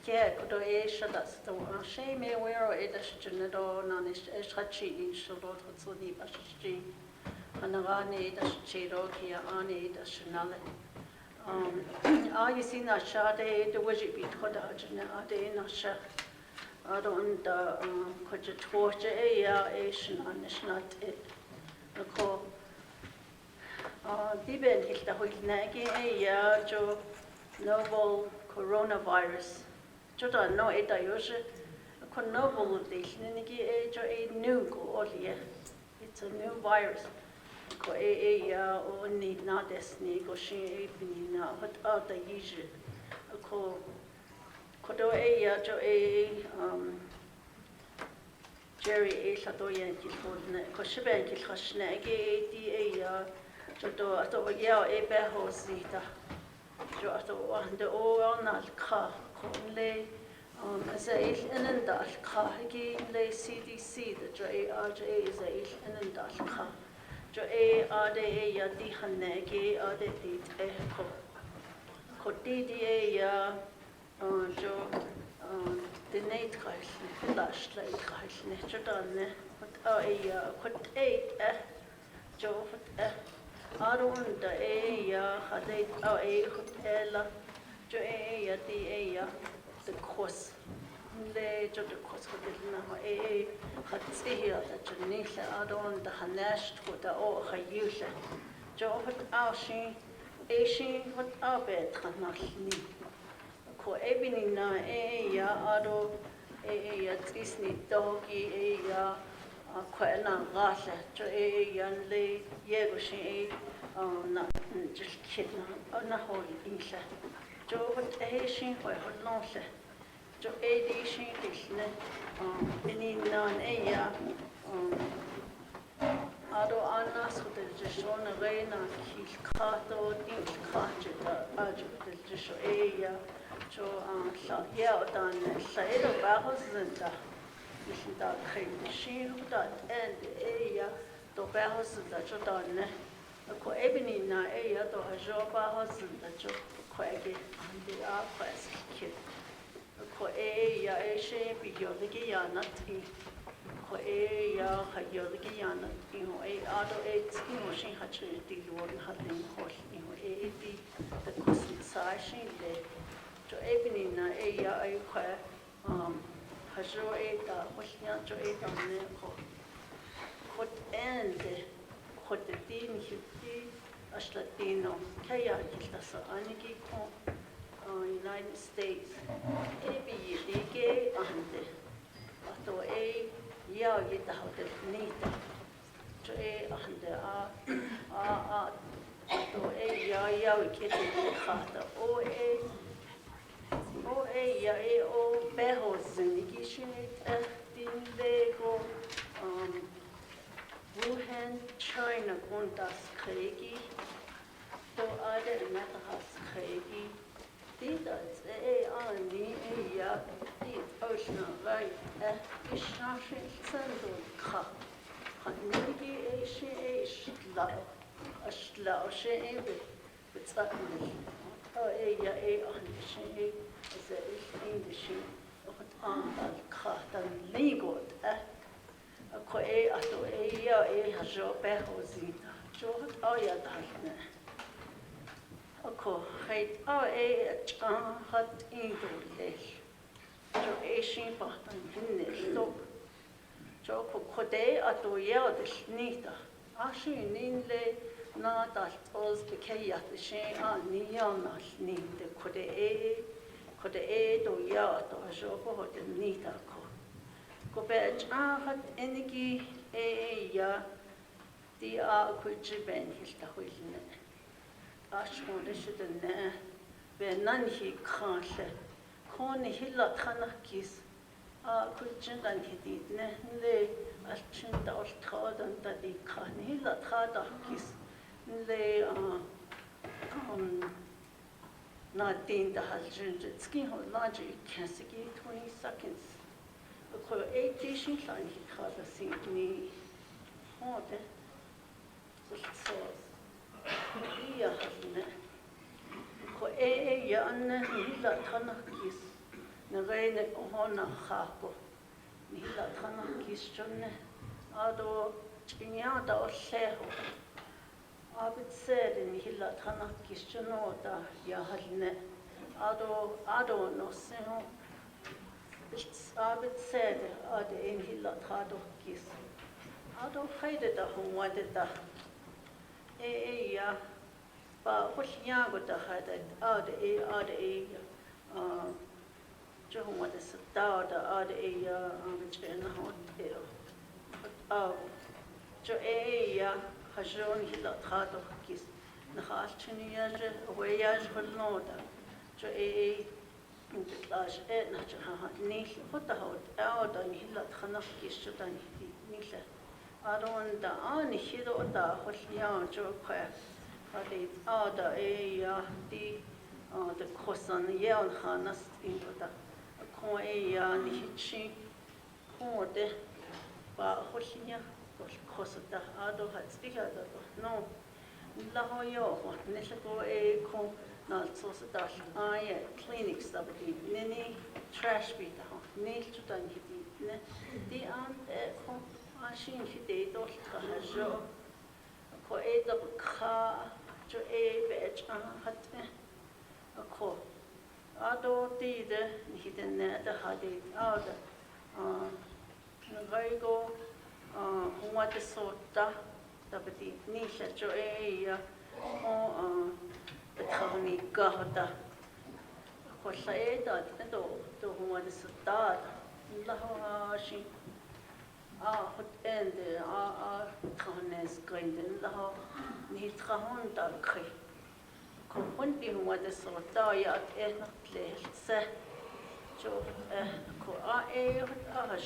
Yeah, Kudo Shadas, the shame me where it is Janado, Nanish Eshachi, Shalot, Hutsuni, Bashachi, Anarani, the Chido, Kia Ani, the Shanale. You see, Nashade, the Wajit be Toda, Janade, Nasha. I don't could you torture a Asian on this not it. Diben hilda hulnagi e jo novel coronavirus. Jota no eta yoshe ko novel dilnigi e jo a new ko olie. It's a new virus. Ko e o ni na desni ko shi e bini na hot out the yije. Ko do jo a Jerry e sadoyen kilhodne ko shiben kilkhashne ge di Joto ato yao e beho sita. Jo ato wande o anal ka konle zail enendal ka gi le CDC the jo e RJ zail enendal ka. Jo e ade ya di hanne gi ade di e ko. Ko di e ya jo dinate kaisne lash le kaisne jodanne ko e ya ko e jo Arunda ya hade hotela jo ya di ya the course le jo the course hotelna hatsi ya da jnisha arunda hanash to o khayusha jo hot shi hot abet khanashni ko ebini na ya aro ya trisni dogi ya Quena Rasha, Yan Lay, Yegoshi, not just kidna, on the whole Insha. Joe, what a she, where hot launcher. Joe, a she, Kishne, any non a Ado Annas, who the Jishon Arena, Kish Kato, Ink Kachita, Arju, the Jisho Aya, Joe, Yao Dan, Saido Barros Zinta. Da kai shi da and ya to ba hos da cho da ne ko ebini na ya to ha jo ba hos da cho ko ege andi a pas ki ko ya she bi yo de ki ya na ti ko ya ha yo de ki ya na ti ho a do ti ho shin ha chu ti lo ha den ho ni ho ti the ko sa shin le cho ebini na ya ai ko Hajo eta, Hosnia jo eta ne hot ende, hot the din hiti, ashlatino, Kaya Kitasa, Aniki United States, Ebi Yige ande, Ato ya yita hotel nita, Jo ande Ato ya wikete Kata, ya o beho zinigi shinit din lego Wuhan China kundas kregi to ade natahas kregi didas ani ya dit oshna rai ishashi sando kha khanigi shla ashla she bitsaqni ya ani she is in the shoe of an al legot ko ato ya hajo beho zita jo ya dalne ko hait hat in do le jo shin patan hinne stop Joko kode ato yeo de nita. Ashu ninle na dat os bekeya de she an niana nite kode do yeo to joko ho de nita ko. Ko be hat enigi ya di a kuchi ben hilta huilne. Ashon de shudne be nan hi khanle. Kon hilla khanakis a kuchin dan hidit le alchin da olthadan da di khan hilla thada kis le na tin da halchin tski ho laji kasigi 20 seconds ko 80 shin lan hi khada singni hode so dia halne ko ya anna hilla thanakis Nagayne ohona khako nihila thana kishchonne ado chinyada olleho abitsere nihila thana kishchono da yahalne ado no seho abitsere ade nihila thado kis ado khaide da humwade da ya ba khulnyago da hada ade John what is da ada chena hot jo ya hajon hila khado kis na khal chniya je wayaj khulnoda jo intlash na ha ni khota hot ada hila khana kis jo dan ni le aron da ani hido da khulya jo kha ali ada ya di the kosan yeon khanas inda ko ya ni hichi ko de ba khoshinya ko khosata ado hatstiga da no la ho yo ne se ko ko na so sa da ay clinics da bi nini trash bi da ne chu dan hidi ne di an ko ashin hidi do ka jo ko da kha jo be hat ko ado tide hidden the hadid ada ngaigo what is sota tabati nisha jo ya betkhani gahda ko saeda do what is sota Allah shi hot end khanes grinden la ni khahon da khay kon bi what is sota ya se jo ko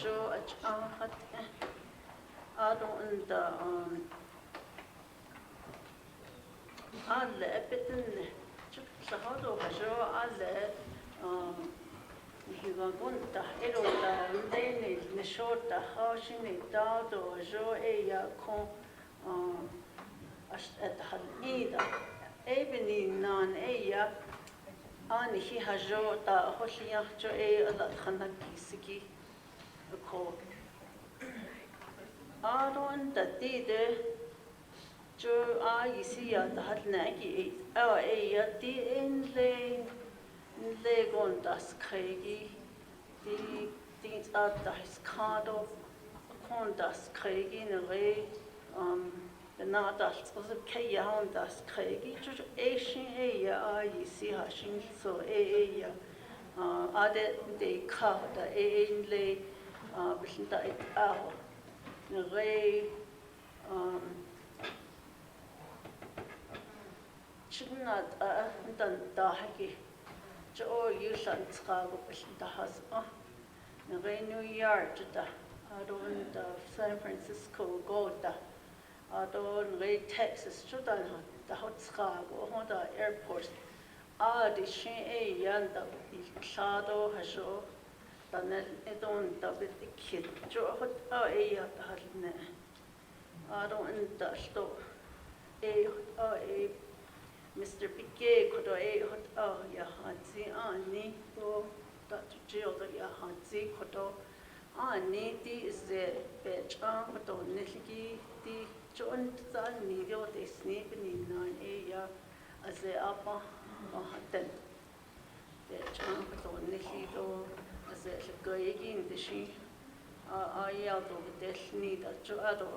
jo hat ado and alle beten jo hado jo alle hiwa gonta ero da ndene ne shota hashine da do jo ya ko at hal ida ebeni nan ya ani hi hajo ta holiya jo ala khana kisigi ko aron da tide jo isi ya da hadna ki ya ti le gon das kregi di da is kado kon das kregi ne re the nadas was a kaya on das kregi jo shin ya isi ha shin so ya ade de ka da le bishin da ne re chinat dan da haki jo yusan tshago bishin da has ne re New York da adon da San Francisco go da adon re Texas chudan da hot tshago honda airport di shin yan da shado hasho da ne edon da bit kid jo hot ya da hadne adon da sto Mr. Piquet kodo hot ya hanzi ani go da jill da ya hanzi kodo ani di ze becha kodo nilgi di jon za ni yo desni bini nan ya aze apa hatten becha kodo nilgi do aze goyegin de shi Ayado Delnida, Joado,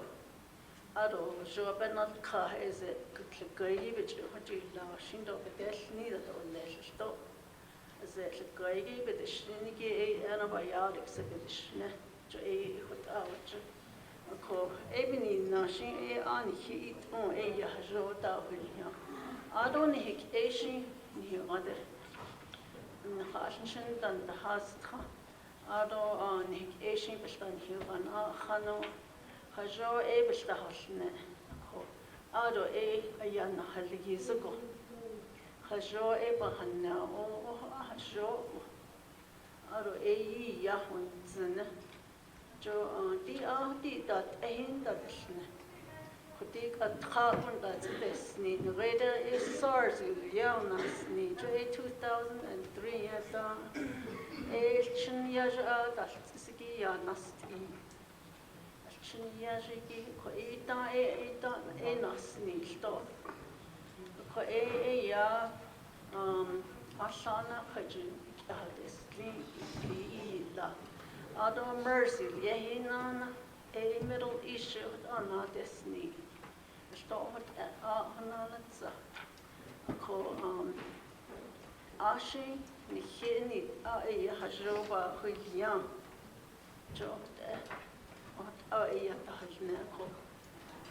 Ado, Joabenal Ka is it Gay, which you Shindo Delnida, or Lesto, as a Gay, but the Shinigi antibiotics, a bit Shne, Jay, without. Ko ebini nashin an hit on a yajo da william. I don't hik Asian ni other. In the Hashin than the Hasta. I don't on hik Asian bestan human hano. Hajo a besta hasne. I do a yan haligizago. Hajo a bahana o hajo. I do a yahun zene. Jo di dat ehin dat isne. Kudik at carbon dat this ni reda is SARS yaunas ni jo 2003 yata chin yaja dat sigi ya nasti chin yaja ki ko ita nas ni sto ko ya asana khajin this li la Ado mercy, yehinan a Middle East on destiny. Stop at Hananatsa. Ko Ashi, Nihini, a Hajoba, Huliam. Job there. What a Hajnako.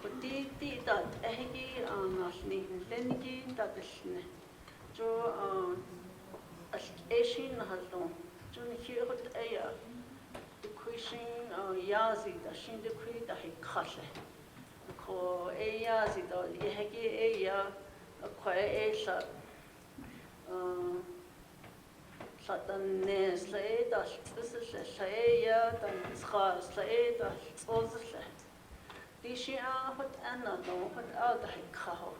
But di that Egi on Ashni, Lenigi, that is ne. Jo Ashin Hazon. Jun here a Quishin Yazi, the Shindikri, the Hikashe. Ko a Yazi, the Yehegi a quae a Satan slay, the Shaya, the Ska slay, the Ozle. Dishia, what Anna no, what out the Hikaho,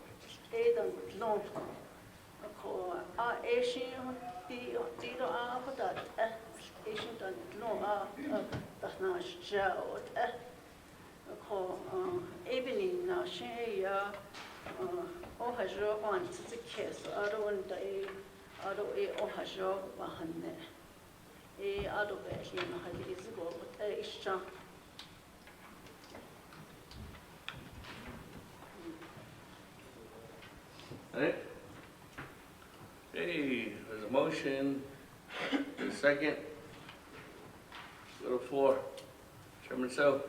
Adan with long. Ko a Asian, the what that. Asian no that's not shout ko ebony na she ya o hajo on the case I don't o hajo bahane I don't bet you know how it is go but isha Alright. Hey, there's a motion, there's a second. Go to the floor. Chairman So.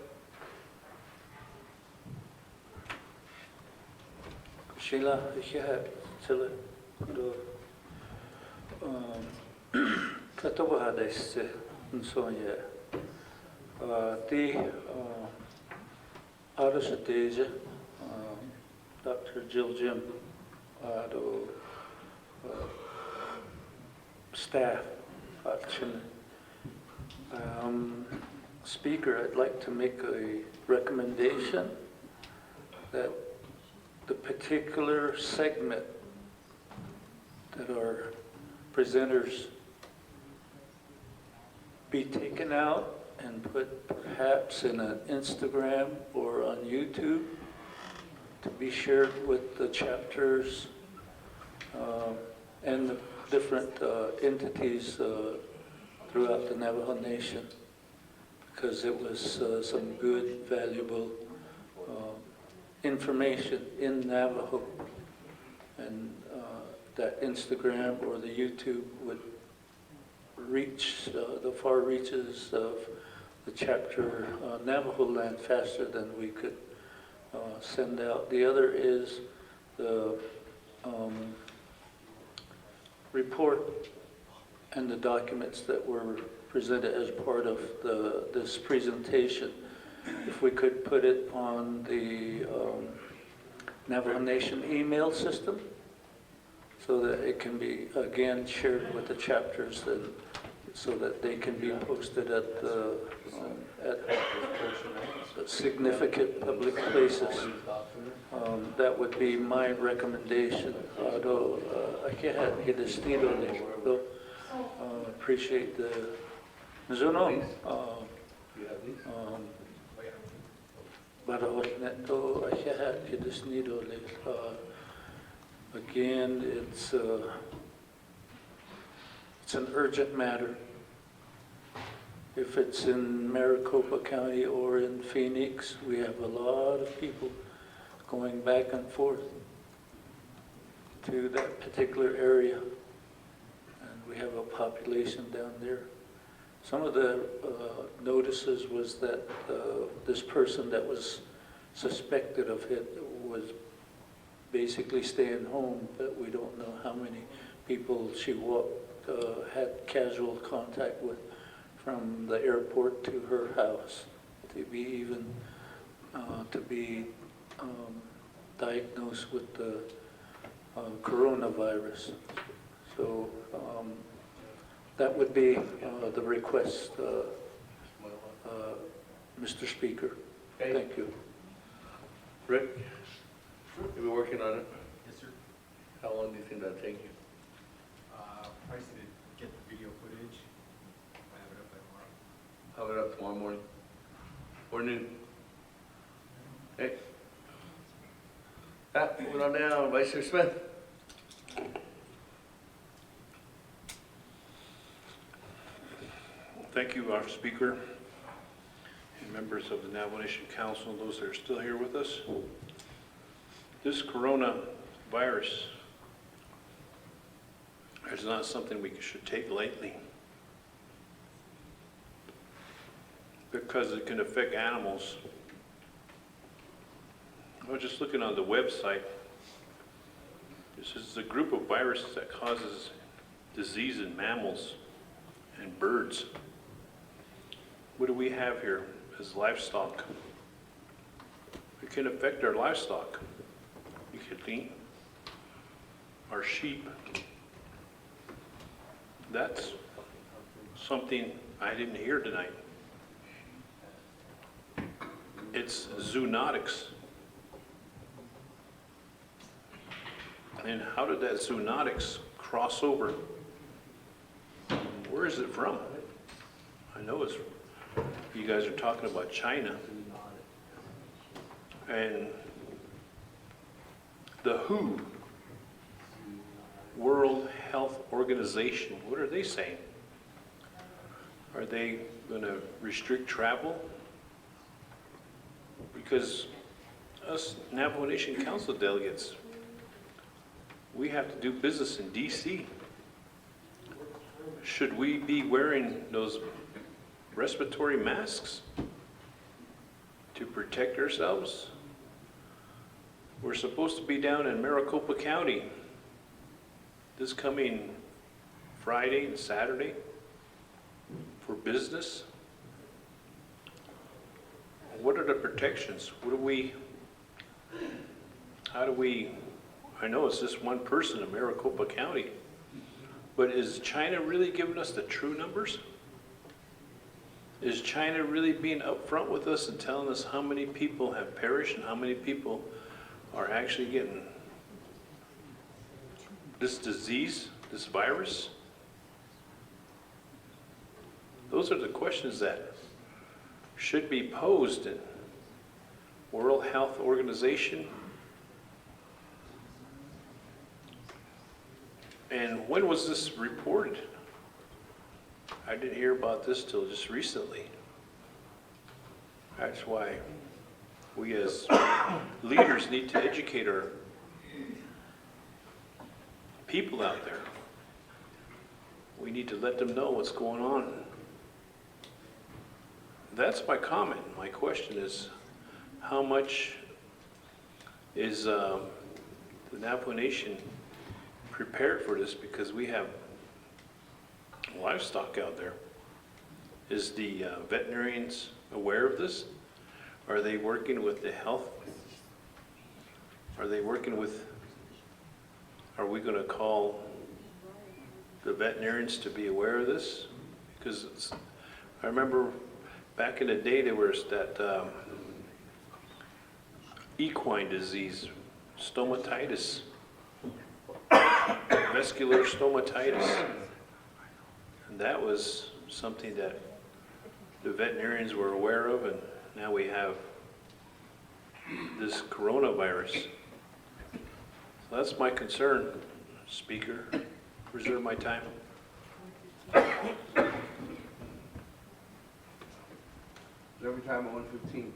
Sheila, Sheha, Tilla, do Katawa this and so yeah. The Arasadeja, Dr. Jill Jim, do staff, actually. Speaker, I'd like to make a recommendation that the particular segment that our presenters be taken out and put perhaps in an Instagram or on YouTube to be shared with the chapters and the different entities throughout the Navajo Nation, because it was some good, valuable information in Navajo, and that Instagram or the YouTube would reach the far reaches of the chapter Navajo land faster than we could send out. The other is the report and the documents that were presented as part of this presentation. If we could put it on the Navajo Nation email system so that it can be, again, shared with the chapters and so that they can be posted at the significant public places. That would be my recommendation. Although I can't get this need on it, though. Appreciate the Zuno. But I can't get this need on it. Again, it's an urgent matter. if it's in Maricopa County or in Phoenix, we have a lot of people going back and forth to that particular area. And we have a population down there. Some of the notices was that this person that was suspected of it was basically staying home, but we don't know how many people she had casual contact with from the airport to her house to be diagnosed with the coronavirus. So that would be the request, Mr. Speaker. Okay. Thank you. Rick, you been working on it? Yes, sir. How long do you think that'll take you? Price to get the video footage. I have it up by tomorrow. Have it up tomorrow morning or noon? Okay. Moving on down, Vice Chair Smith. Thank you, our Speaker, and members of the Navajo Nation Council, and those that are still here with us. This coronavirus is not something we should take lightly, because it can affect animals. I was just looking on the website. This is a group of viruses that causes disease in mammals and birds. What do we have here as livestock? It can affect our livestock. You could think our sheep. That's something I didn't hear tonight. It's zoonotics. And how did that zoonotics cross over? Where is it from? I know it's, you guys are talking about China. And the WHO, World Health Organization, what are they saying? Are they going to restrict travel? Because us Navajo Nation Council delegates, we have to do business in DC. Should we be wearing those respiratory masks to protect ourselves? We're supposed to be down in Maricopa County this coming Friday and Saturday for business. What are the protections? How do we, I know it's just one person in Maricopa County, but is China really giving us the true numbers? Is China really being upfront with us and telling us how many people have perished and how many people are actually getting this disease, this virus? Those are the questions that should be posed in World Health Organization. And when was this reported? I didn't hear about this till just recently. That's why we as leaders need to educate our people out there. We need to let them know what's going on. That's my comment. My question is, how much is the Navajo Nation prepared for this? Because we have livestock out there. Is the veterinarians aware of this? Are they working with the health? Are they working with, are we going to call the veterinarians to be aware of this? Because I remember back in the day there was that equine disease, stomatitis, vascular stomatitis. And that was something that the veterinarians were aware of, and now we have this coronavirus. So that's my concern, Speaker. Reserve my time. Story time at 1:15.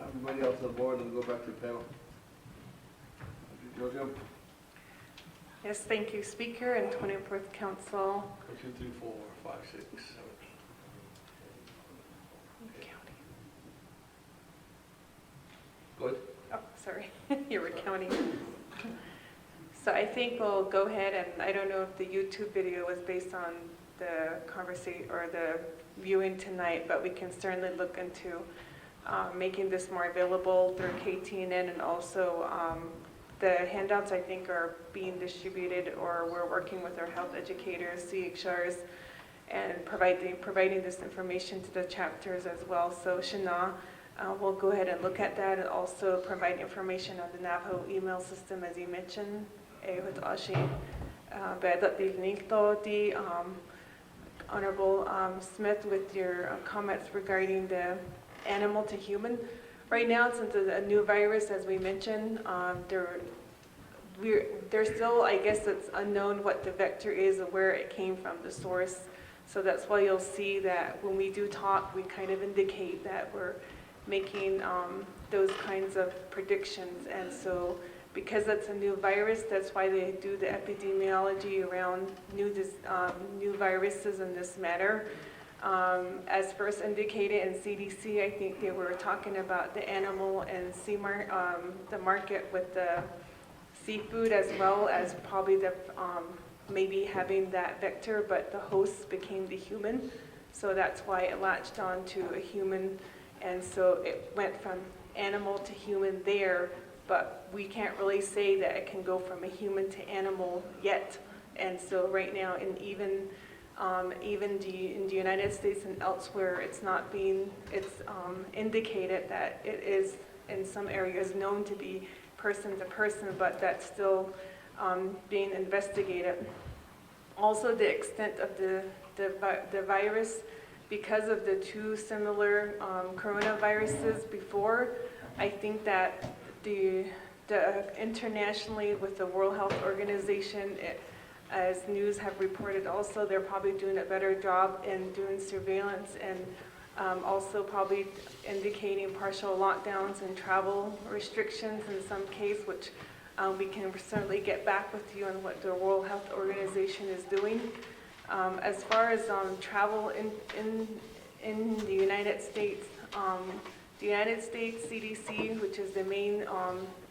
Everybody else on board, and we'll go back to the panel. Jojo? Yes, thank you, Speaker and 24th Council. 1, 2, 3, 4, 5, 6, 7. Good? Oh, sorry, you were counting. So I think we'll go ahead, and I don't know if the YouTube video was based on the conversation or the viewing tonight, but we can certainly look into making this more available through KTNN, and also the handouts I think are being distributed, or we're working with our health educators, CHRs, and providing this information to the chapters as well. So Shana, we'll go ahead and look at that, and also provide information on the Navajo email system, as you mentioned. Honorable Smith, with your comments regarding the animal to human. Right now, since it's a new virus, as we mentioned, there's still, I guess it's unknown what the vector is or where it came from, the source. So that's why you'll see that when we do talk, we kind of indicate that we're making those kinds of predictions. And so because it's a new virus, that's why they do the epidemiology around new viruses in this matter. As first indicated in CDC, I think they were talking about the animal and the market with the seafood, as well as probably the maybe having that vector, but the host became the human. So that's why it latched on to a human, and so it went from animal to human there, but we can't really say that it can go from a human to animal yet. And so right now, and even in the United States and elsewhere, it's indicated that it is in some areas known to be person to person, but that's still being investigated. Also, the extent of the virus, because of the two similar coronaviruses before, I think that the internationally with the World Health Organization, as news have reported also, they're probably doing a better job in doing surveillance, and also probably indicating partial lockdowns and travel restrictions in some case, which we can certainly get back with you on what the World Health Organization is doing. As far as travel in the United States, CDC, which is the main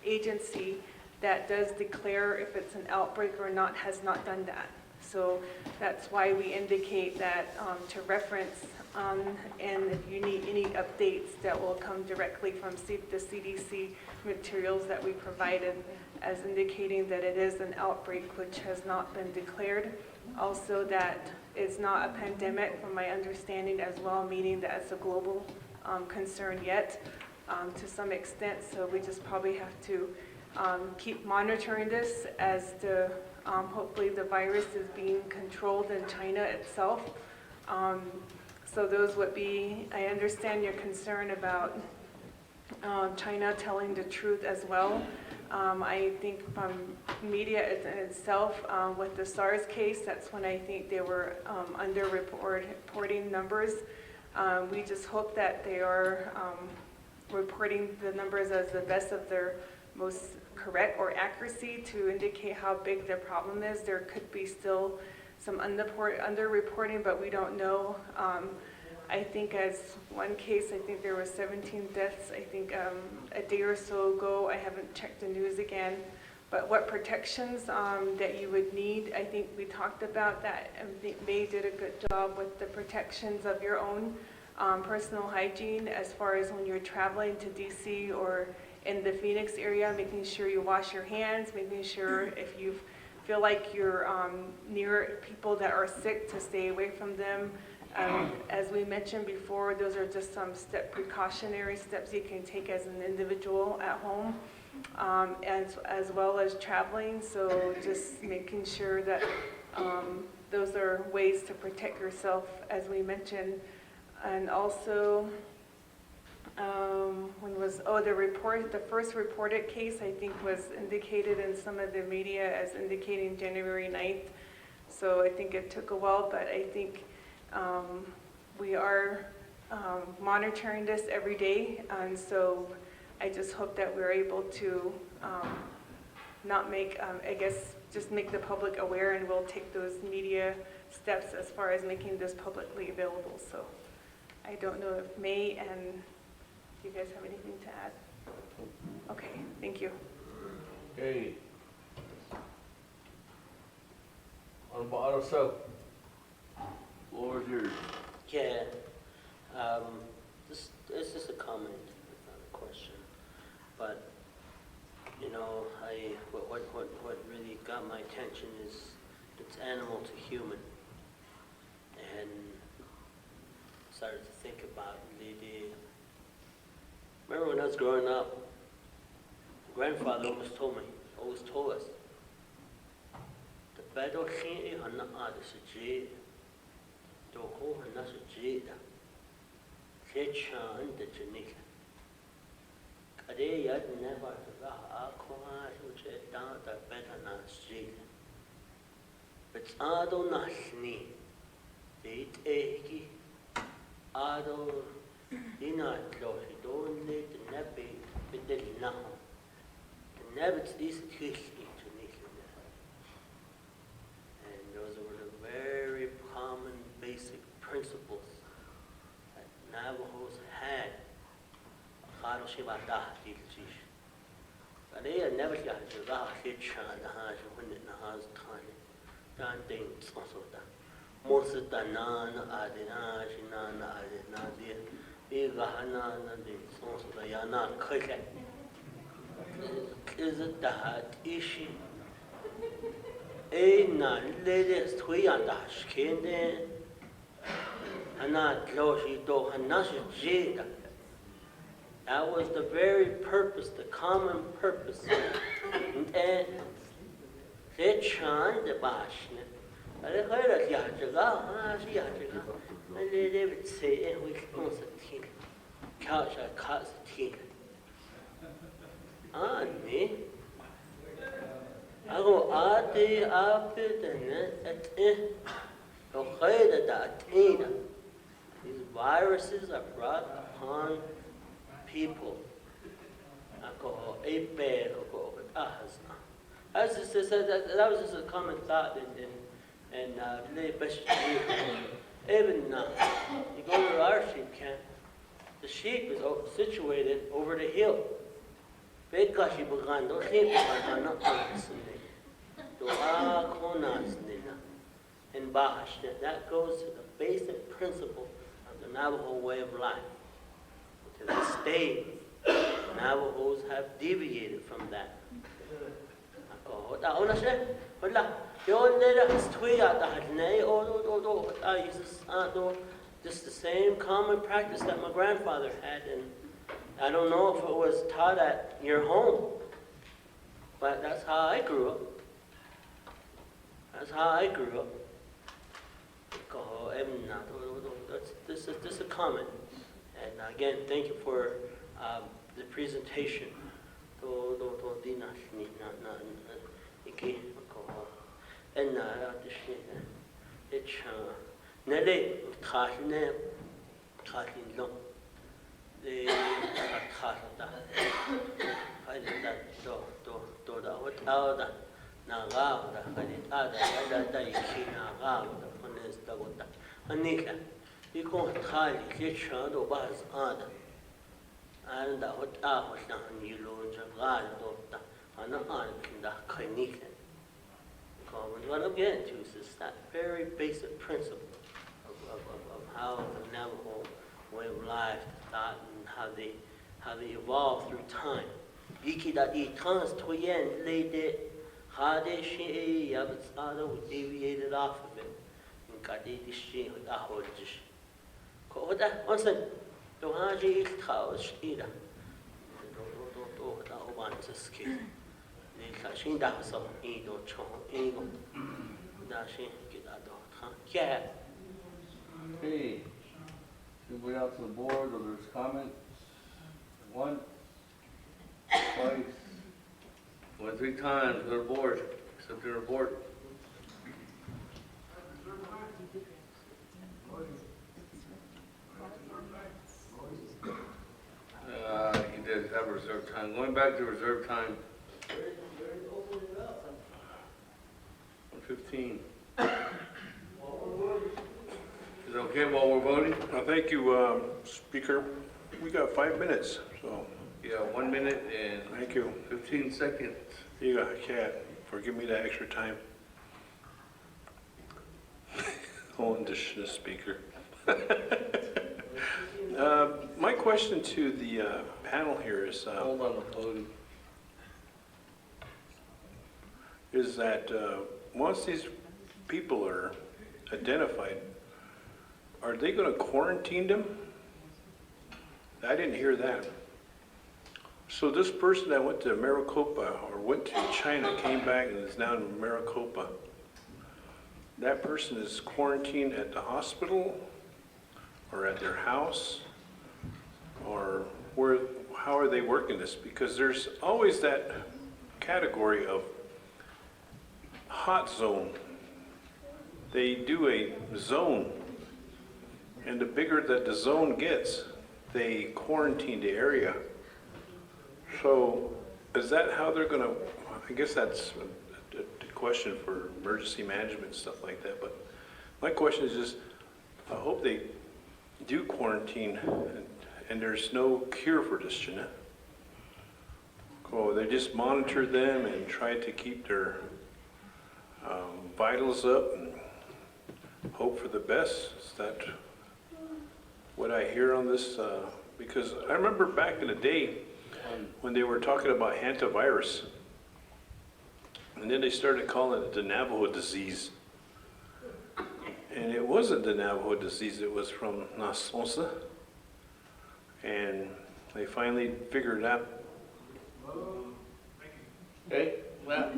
agency that does declare if it's an outbreak or not, has not done that. So that's why we indicate that to reference, and if you need any updates, that will come directly from the CDC materials that we provided, as indicating that it is an outbreak which has not been declared. Also, that it's not a pandemic, from my understanding as well, meaning that it's a global concern yet to some extent. So we just probably have to keep monitoring this as hopefully the virus is being controlled in China itself. So those would be, I understand your concern about China telling the truth as well. I think from media in itself, with the SARS case, that's when I think they were under-reporting numbers. We just hope that they are reporting the numbers as the best of their most correct or accuracy to indicate how big the problem is. There could be still some under-reporting, but we don't know. I think as one case, I think there were 17 deaths, I think a day or so ago. I haven't checked the news again. But what protections that you would need, I think we talked about that. I think May did a good job with the protections of your own personal hygiene, as far as when you're traveling to DC or in the Phoenix area, making sure you wash your hands, making sure if you feel like you're near people that are sick, to stay away from them. As we mentioned before, those are just some precautionary steps you can take as an individual at home, as well as traveling. So just making sure that those are ways to protect yourself, as we mentioned. And also, the first reported case, I think, was indicated in some of the media as indicating January 9th. So I think it took a while, but I think We are monitoring this every day, and so I just hope that we're able to not make, I guess, just make the public aware, and we'll take those media steps as far as making this publicly available. So I don't know if May and you guys have anything to add? Okay, thank you. Okay. Honorable Otto So. Floor is yours. Yeah, this is a comment, not a question. But, you know, what really got my attention is it's animal to human. And started to think about remember when I was growing up, my grandfather always told us, the battle is not a Doko hana su jida, sechan de jenika. Kade yad never to akwa su down the better not jida. But ado nasni, it eki, ado ina close, don't let the nappy with the now. The nabbits is kissing to Nika. And those were the very common basic principles that Navajos had. Never got to the hitch on the house when it has tiny. Don things also that. Most of the non adina, shinana adina, the Gahana, and the sons of the Yana Kaka. Is it that issue? Na ladies three and the skin there. That was the very purpose, the common purpose. And they chant the bashne. I heard that Yajaga, and they would say, we can't see couch, I can't see. Me. I go out there, up it, and at it. These viruses are brought upon people. That was just a common thought in even now. You go to our sheep camp, the sheep is situated over the hill. In Bahash, that goes to the basic principle of the Navajo way of life. To this day, Navajos have deviated from that. Just the same common practice that my grandfather had, and I don't know if it was taught at your home, but that's how I grew up. That's how I grew up. This is a comment. And again, thank you for the presentation. Anika, you can't tell you can't do bas ada. And that what I was done, you learn to God, and I can that clinic. What I'm getting to is that very basic principle of how the Navajo way of life thought and how they evolved through time. Iki that he turns to yen laid it, how they she yabits other would deviated off of it. Kadi dishi a holdish. Ko that onsen to haji house ida. Do oban to ski. Ni kashin da so ido chon ego. Da shi get a dot. Yeah. Okay. Anybody else on the board or there's comments? Once, twice, went 3 times, go to board, accept your report. He did have reserve time. Going back to reserve time. 1:15. Is it okay while we're voting? Thank you, Speaker. We got 5 minutes, so. Yeah, 1 minute and Thank you. 15 seconds. You got a cat for giving me that extra time. On the Speaker. My question to the panel here is, Hold on the voting. is that once these people are identified, are they going to quarantine them? I didn't hear that. So this person that went to Maricopa or went to China came back and is now in Maricopa. That person is quarantined at the hospital or at their house, or where? How are they working this? Because there's always that category of hot zone. They do a zone, and the bigger that the zone gets, they quarantine the area. So is that how they're gonna, I guess that's a question for emergency management and stuff like that, but my question is just, I hope they do quarantine and there's no cure for this, Jeanette. Oh, they just monitor them and try to keep their vitals up and hope for the best. Is that what I hear on this? Because I remember back in the day when they were talking about hantavirus, and then they started calling it the Navajo disease. And it wasn't the Navajo disease, it was from Nasonsa. And they finally figured out. Okay, well,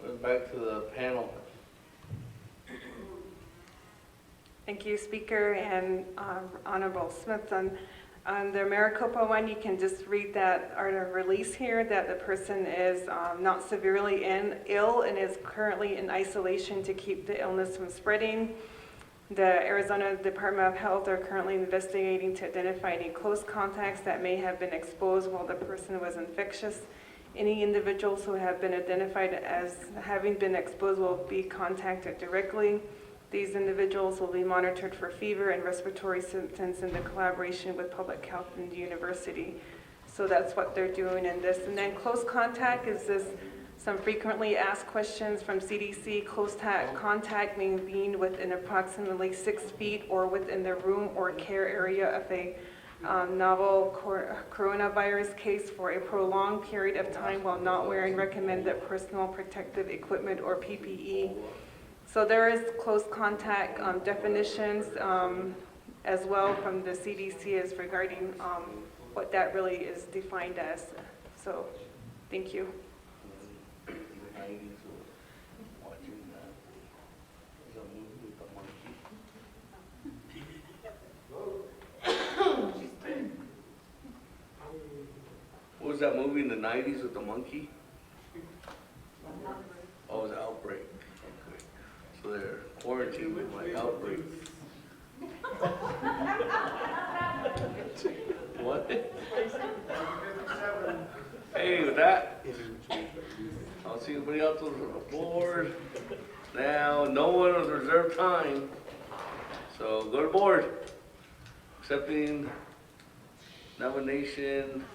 we're back to the panel. Thank you, Speaker and Honorable Smith. On the Maricopa one, you can just read that release here that the person is not severely ill and is currently in isolation to keep the illness from spreading. The Arizona Department of Health are currently investigating to identify any close contacts that may have been exposed while the person was infectious. Any individuals who have been identified as having been exposed will be contacted directly. These individuals will be monitored for fever and respiratory symptoms in the collaboration with public health and the university. So that's what they're doing in this. And then close contact is this, some frequently asked questions from CDC. Close contact means being within approximately 6 feet or within the room or care area of a novel coronavirus case for a prolonged period of time while not wearing recommended personal protective equipment or PPE. So there is close contact definitions as well from the CDC as regarding what that really is defined as. So, thank you. What was that movie in the 90s with the monkey? Oh, it was Outbreak. Okay. So they're quarantined with my outbreak. What? Hey, with that, I don't see anybody else on the board. Now, no one on reserved time. So go to board. Accepting Navajo Nation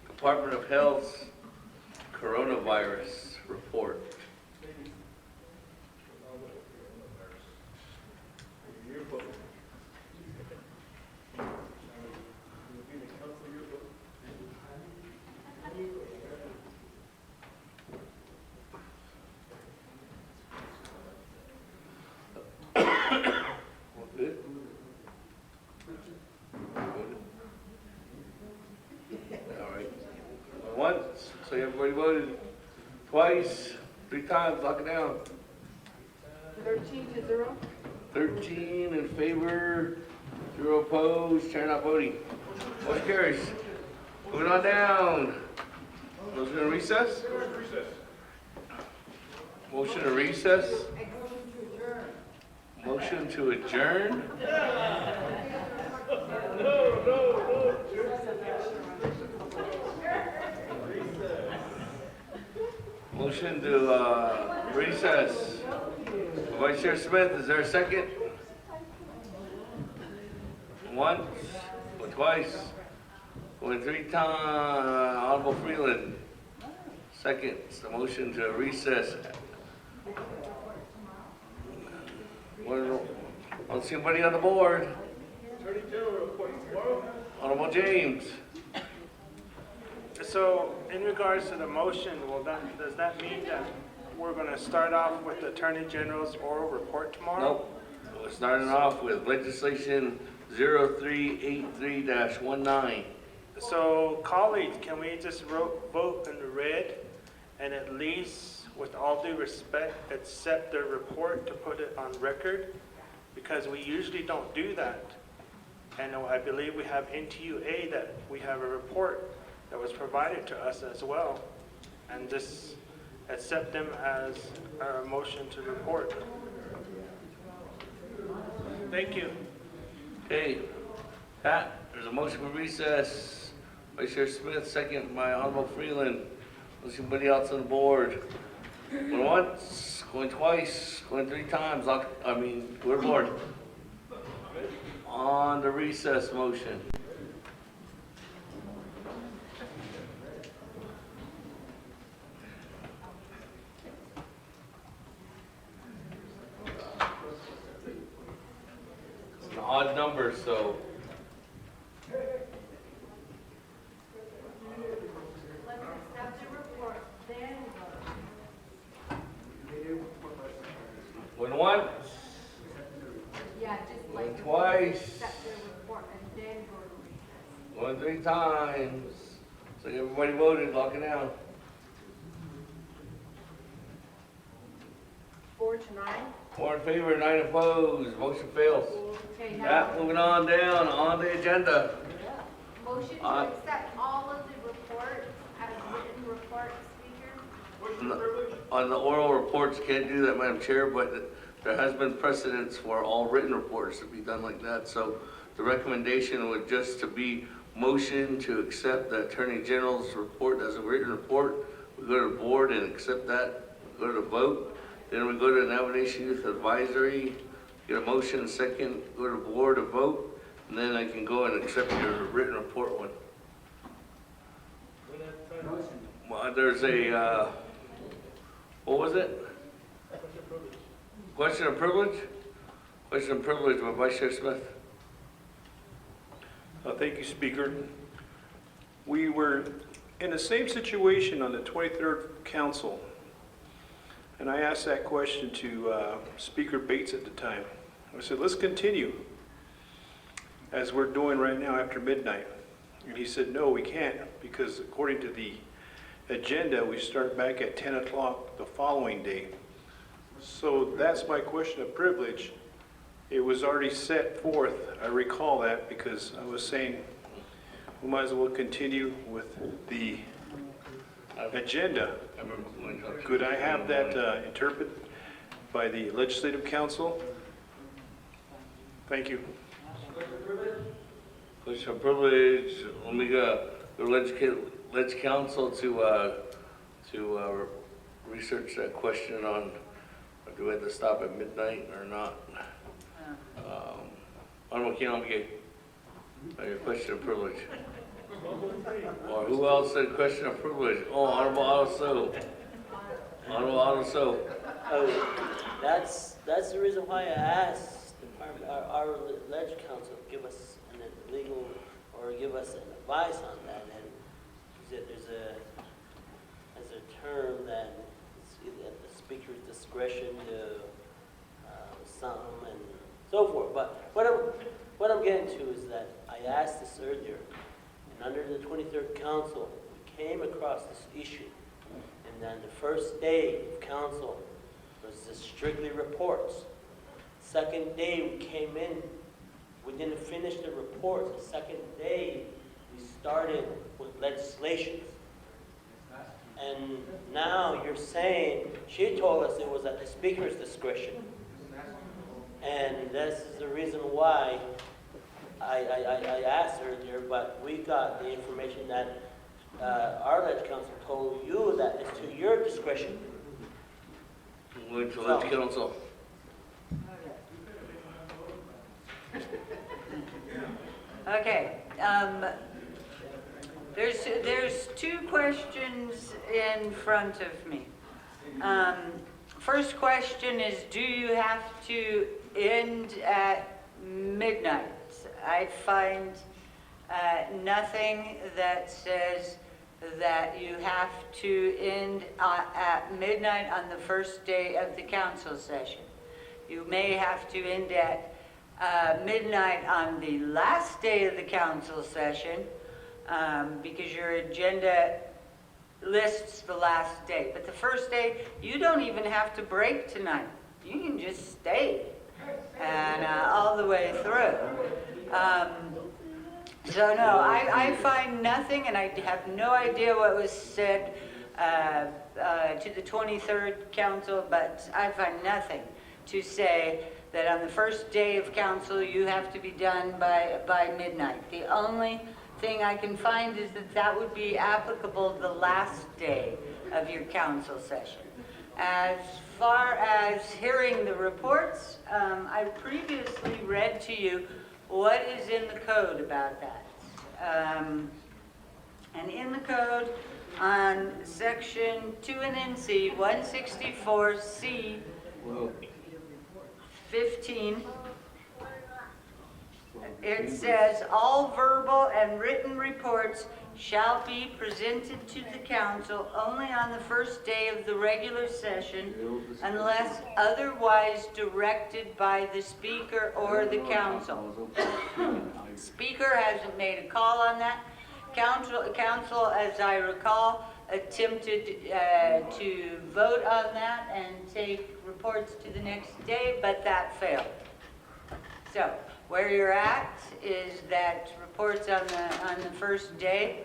Department of Health's coronavirus report. Good? All right. Once, so everybody voted twice, 3 times, lock it down. 13-0. 13 in favor, 0 opposed, chair not voting. Motion carries. Moving on down. Motion to recess? Motion to recess? Motion motion to adjourn? Motion to recess. Vice Chair Smith, is there a second? Once, or twice, or 3 times. Honorable Freeland. Second, the motion to recess. I don't see anybody on the board. Attorney General report tomorrow. Honorable James. So, in regards to the motion, does that mean that we're going to start off with the Attorney General's oral report tomorrow? Nope. We're starting off with legislation 0383-19. So, colleagues, can we just vote in the red and at least, with all due respect, accept the report to put it on record? Because we usually don't do that. And I believe we have NTUA that we have a report that was provided to us as well. And just accept them as a motion to report. Thank you. Okay. Pat, there's a motion for recess. Vice Chair Smith, second by Honorable Freeland. Unless anybody else on the board. Going once, going twice, going 3 times. Go to board. On the recess motion. It's an odd number, so. Going once. Yeah, just Going like. twice. Accept the report and then go to recess. Going 3 times. So everybody voted, lock it down. 4 to 9. 4 in favor, 9 opposed, motion fails. Okay, That, moving on down, on the agenda. motion to accept all of the reports as written reports, Speaker. On the oral reports, can't do that, Madam Chair, but there has been precedence for all written reports to be done like that. So the recommendation would just to be motion to accept the Attorney General's report as a written report. We go to the board and accept that, we go to the vote. Then we go to the Navajo Youth Advisory, get a motion, second, go to the board, a vote, and then I can go and accept your written report one. Well, there's a, what was it? Question of privilege? Question of privilege by Vice Chair Smith. Thank you, Speaker. We were in the same situation on the 23rd Council, and I asked that question to Speaker Bates at the time. I said, let's continue as we're doing right now after midnight. And he said, no, we can't, because according to the agenda, we start back at 10 o'clock the following day. So that's my question of privilege. It was already set forth. I recall that because I was saying we might as well continue with the agenda. Could I have that interpreted by the Legislative Council? Thank you. Question of privilege, let me go Leg Council to research that question on, do we have to stop at midnight or not? Honorable Kinomige, your question of privilege. Or who else said question of privilege? Oh, Honorable Otto. Honorable Otto. Oh, that's the reason why I asked our Leg Council to give us an legal, or give us an advice on that. And there's a term that it's at the Speaker's discretion to some and so forth. But what I'm getting to is that I asked this earlier, and under the 23rd Council, we came across this issue. And then the first day of council was just strictly reports. Second day we came in, we didn't finish the reports. The second day we started with legislation. And now you're saying, she told us it was at the Speaker's discretion. And this is the reason why I asked earlier, but we got the information that our ledge council told you that it's to your discretion. Going to let council. Okay, there's two questions in front of me. First question is, do you have to end at midnight? I find nothing that says that you have to end at midnight on the first day of the council session. You may have to end at midnight on the last day of the council session because your agenda lists the last day. But the first day, you don't even have to break tonight. You can just stay and all the way through. So no, I find nothing, and I have no idea what was said to the 23rd council, but I find nothing to say that on the first day of council you have to be done by midnight. The only thing I can find is that that would be applicable the last day of your council session. As far as hearing the reports, I previously read to you what is in the code about that. And in the code, on section 2 and NC 164C 15, it says, all verbal and written reports shall be presented to the council only on the first day of the regular session unless otherwise directed by the speaker or the council. Speaker hasn't made a call on that. Council, as I recall, attempted to vote on that and take reports to the next day, but that failed. So where you're at is that reports on the first day.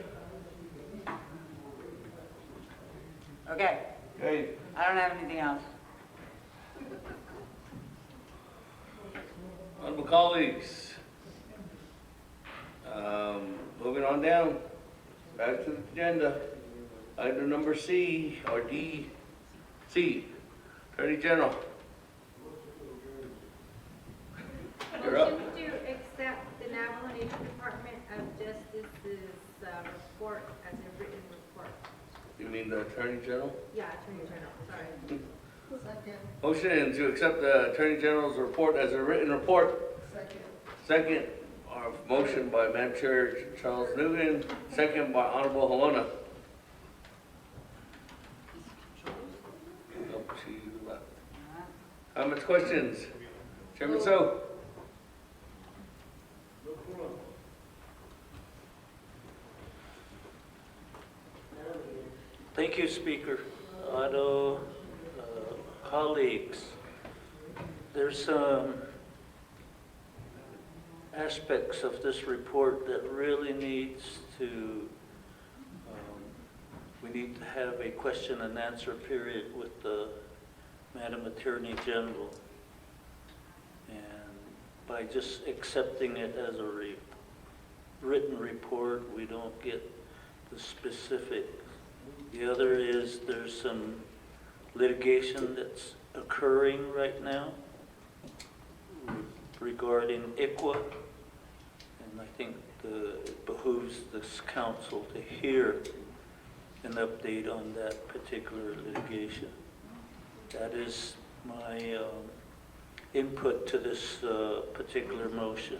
Okay. Okay. I don't have anything else. Honorable colleagues, moving on down, back to the agenda. Item number C, or D, C, Attorney General. You're up. Motion to accept the Navajo Nation Department of Justice's report as a written report. You mean the Attorney General? Yeah, Attorney General, sorry. Second. Motion to accept the Attorney General's report as a written report. Second, our motion by Madam Chair Charles Nugent, second by Honorable Helena. Nope, she left. Comments, questions? Chairman So. Thank you, Speaker. Otto, colleagues, there's some aspects of this report that really needs to, we need to have a question and answer period with the Madam Attorney General. And by just accepting it as a written report, we don't get the specifics. The other is there's some litigation that's occurring right now regarding ICWA, and I think it behooves this council to hear an update on that particular litigation. That is my input to this particular motion.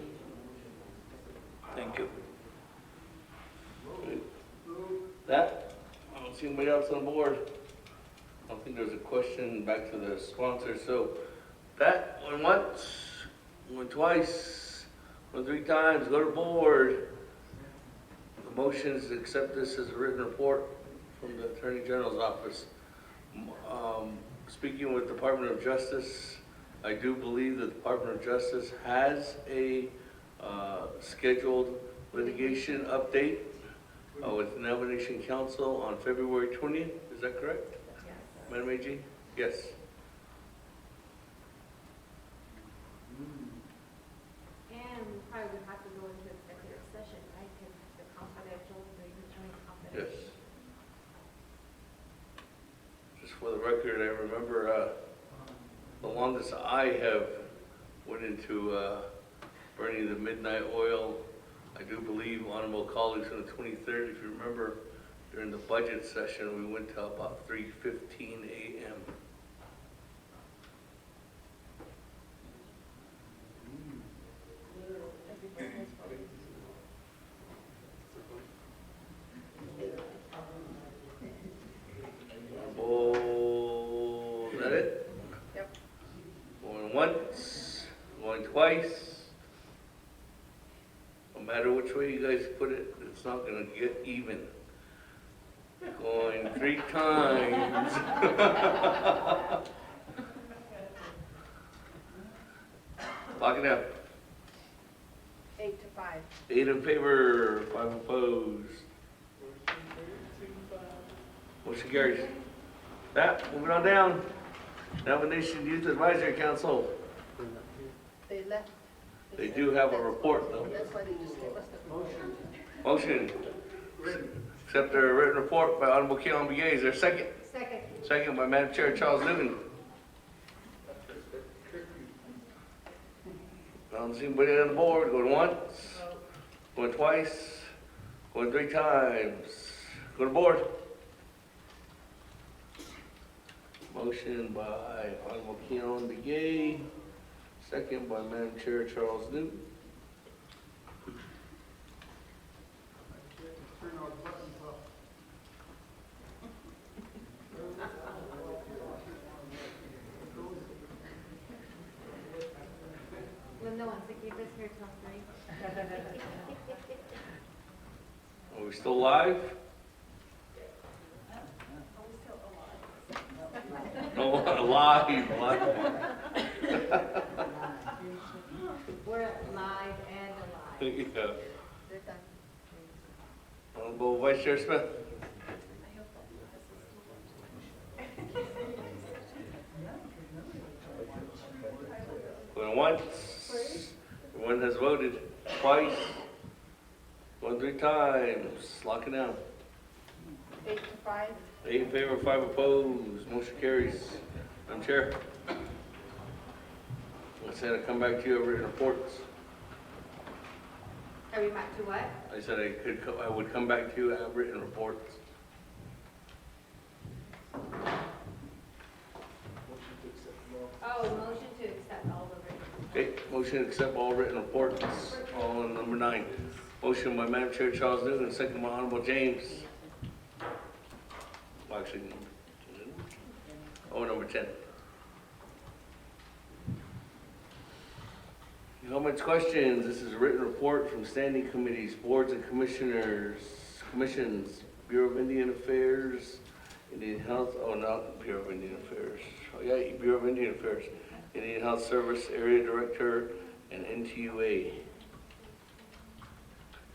Thank you. That? I don't see anybody else on board. I don't think there's a question back to the sponsor, so that, went once, went twice, went 3 times, go to board. The motion is to accept this as a written report from the Attorney General's office. Speaking with the Department of Justice, I do believe the Department of Justice has a scheduled litigation update with the Navajo Nation Council on February 20th. Is that correct? Yes. Madam AG? Yes. for the record, I remember the longest I have went into burning the midnight oil. I do believe, honorable colleagues, on the 23rd, if you remember, during the budget session, we went till about 3:15 a.m. Oh, is that it? Yep. Going once, going twice. No matter which way you guys put it, it's not gonna get even. Going 3 times. Lock it down. 8 to 5. 8 in favor, 5 opposed. Motion carries. That, moving on down. Navajo Nation Youth Advisory Council. They left. They do have a report though. That's why they just gave us the motion. Motion. Accept the written report by Honorable Keon Begay. Is there a second? Second. Second by Madam Chair Charles Newton. I don't see anybody on the board. Going once, going twice, going 3 times. Go to board. Motion by Honorable Keon Begay, second by Madam Chair Charles Newton. Linda wants to keep us here till 3. Are we still live? No, live. We're live and alive. Yeah. They're done. Honorable Vice Chair Smith. Going once, everyone has voted twice, going 3 times, lock it down. 8 to 5. 8 in favor, 5 opposed, motion carries. Madam Chair. I said I'd come back to you over written reports. Are we back to what? I said I would come back to you at written reports. Oh, motion to accept all the written. Okay, motion to accept all written reports on number 9. Motion by Madam Chair Charles Newton, second by Honorable James. Well, actually, number 10. Comments, questions? This is a written report from standing committees, boards and commissioners, commissions, Bureau of Indian Affairs, Indian Health, oh, not Bureau of Indian Affairs. Oh, yeah, Bureau of Indian Affairs, Indian Health Service Area Director, and NTUA.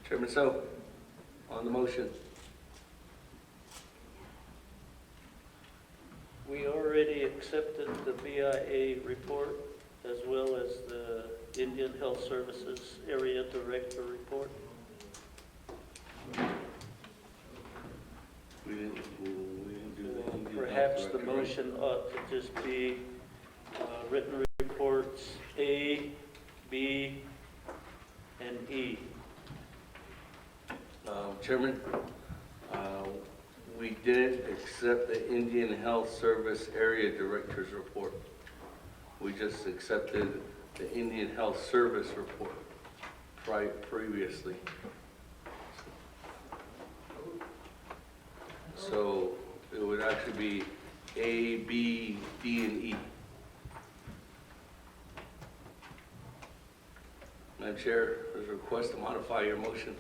Chairman So, on the motion. We already accepted the BIA report as well as the Indian Health Services Area Director report. We didn't do the Indian Health Perhaps the Director, right? motion ought to just be written reports A, B, and E. Chairman, we didn't accept the Indian Health Service Area Director's report. We just accepted the Indian Health Service report previously. So it would actually be A, B, D, and E. Madam Chair, there's a request to modify your motion.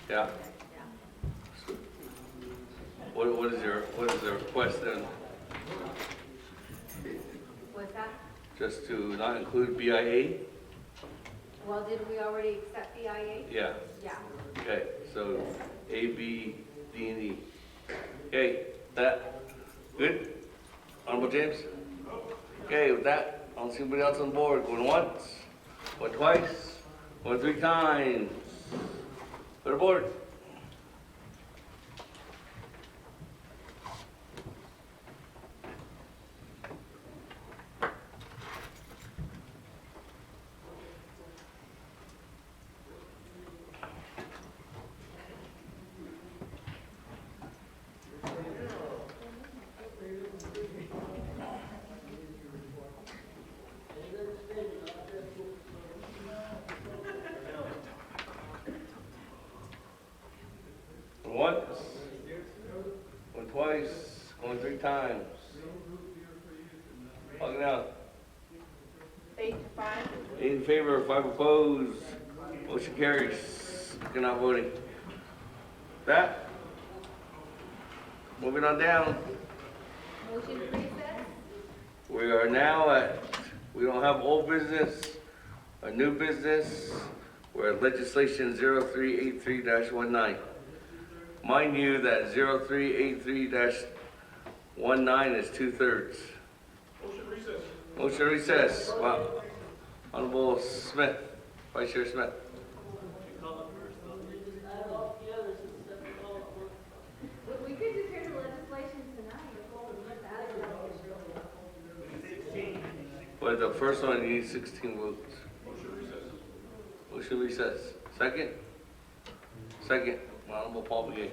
Yeah? So, what is the request then? What's that? Just to not include BIA? Well, did we already accept BIA? Yeah. Yeah. Okay, so A, B, D, and E. Okay, that, good? Honorable James? Okay, with that, I don't see anybody else on the board. Going once, going twice, going 3 times. Go to board. 8 to 5. 8 in favor, 5 opposed. Motion carries. You're not voting. That. Moving on down. Motion to recess. We are now at, we don't have old business or new business. We're at legislation 0383-19. Mind you that 0383-19 is 2/3. Motion recess. Motion recess. Wow. Honorable Smith, Vice Chair Smith. We could just hear the legislation tonight. But the first one, you need 16 votes. Motion recess. Second? Second. Honorable Paul Begay.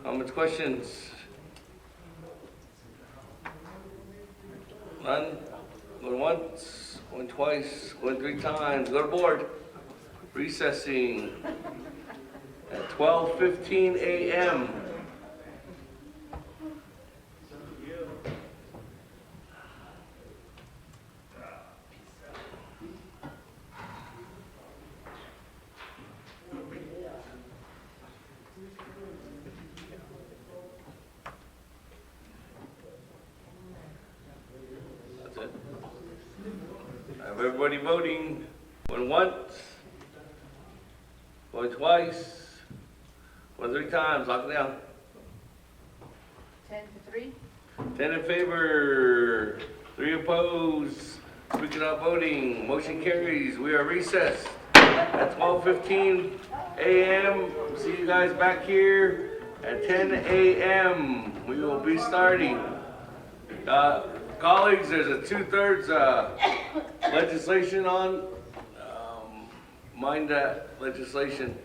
Comments, questions? None? Going once, going twice, going 3 times. Go to board. Recessing at 12:15 a.m. That's it. Have everybody voting? Going once, going twice, going 3 times. Lock it down. 10 to 3. 10 in favor, 3 opposed. Speaking of voting, motion carries. We are recessed at 12:15 a.m. See you guys back here at 10 a.m. We will be starting. Colleagues, there's a 2/3 legislation on. Mind that legislation.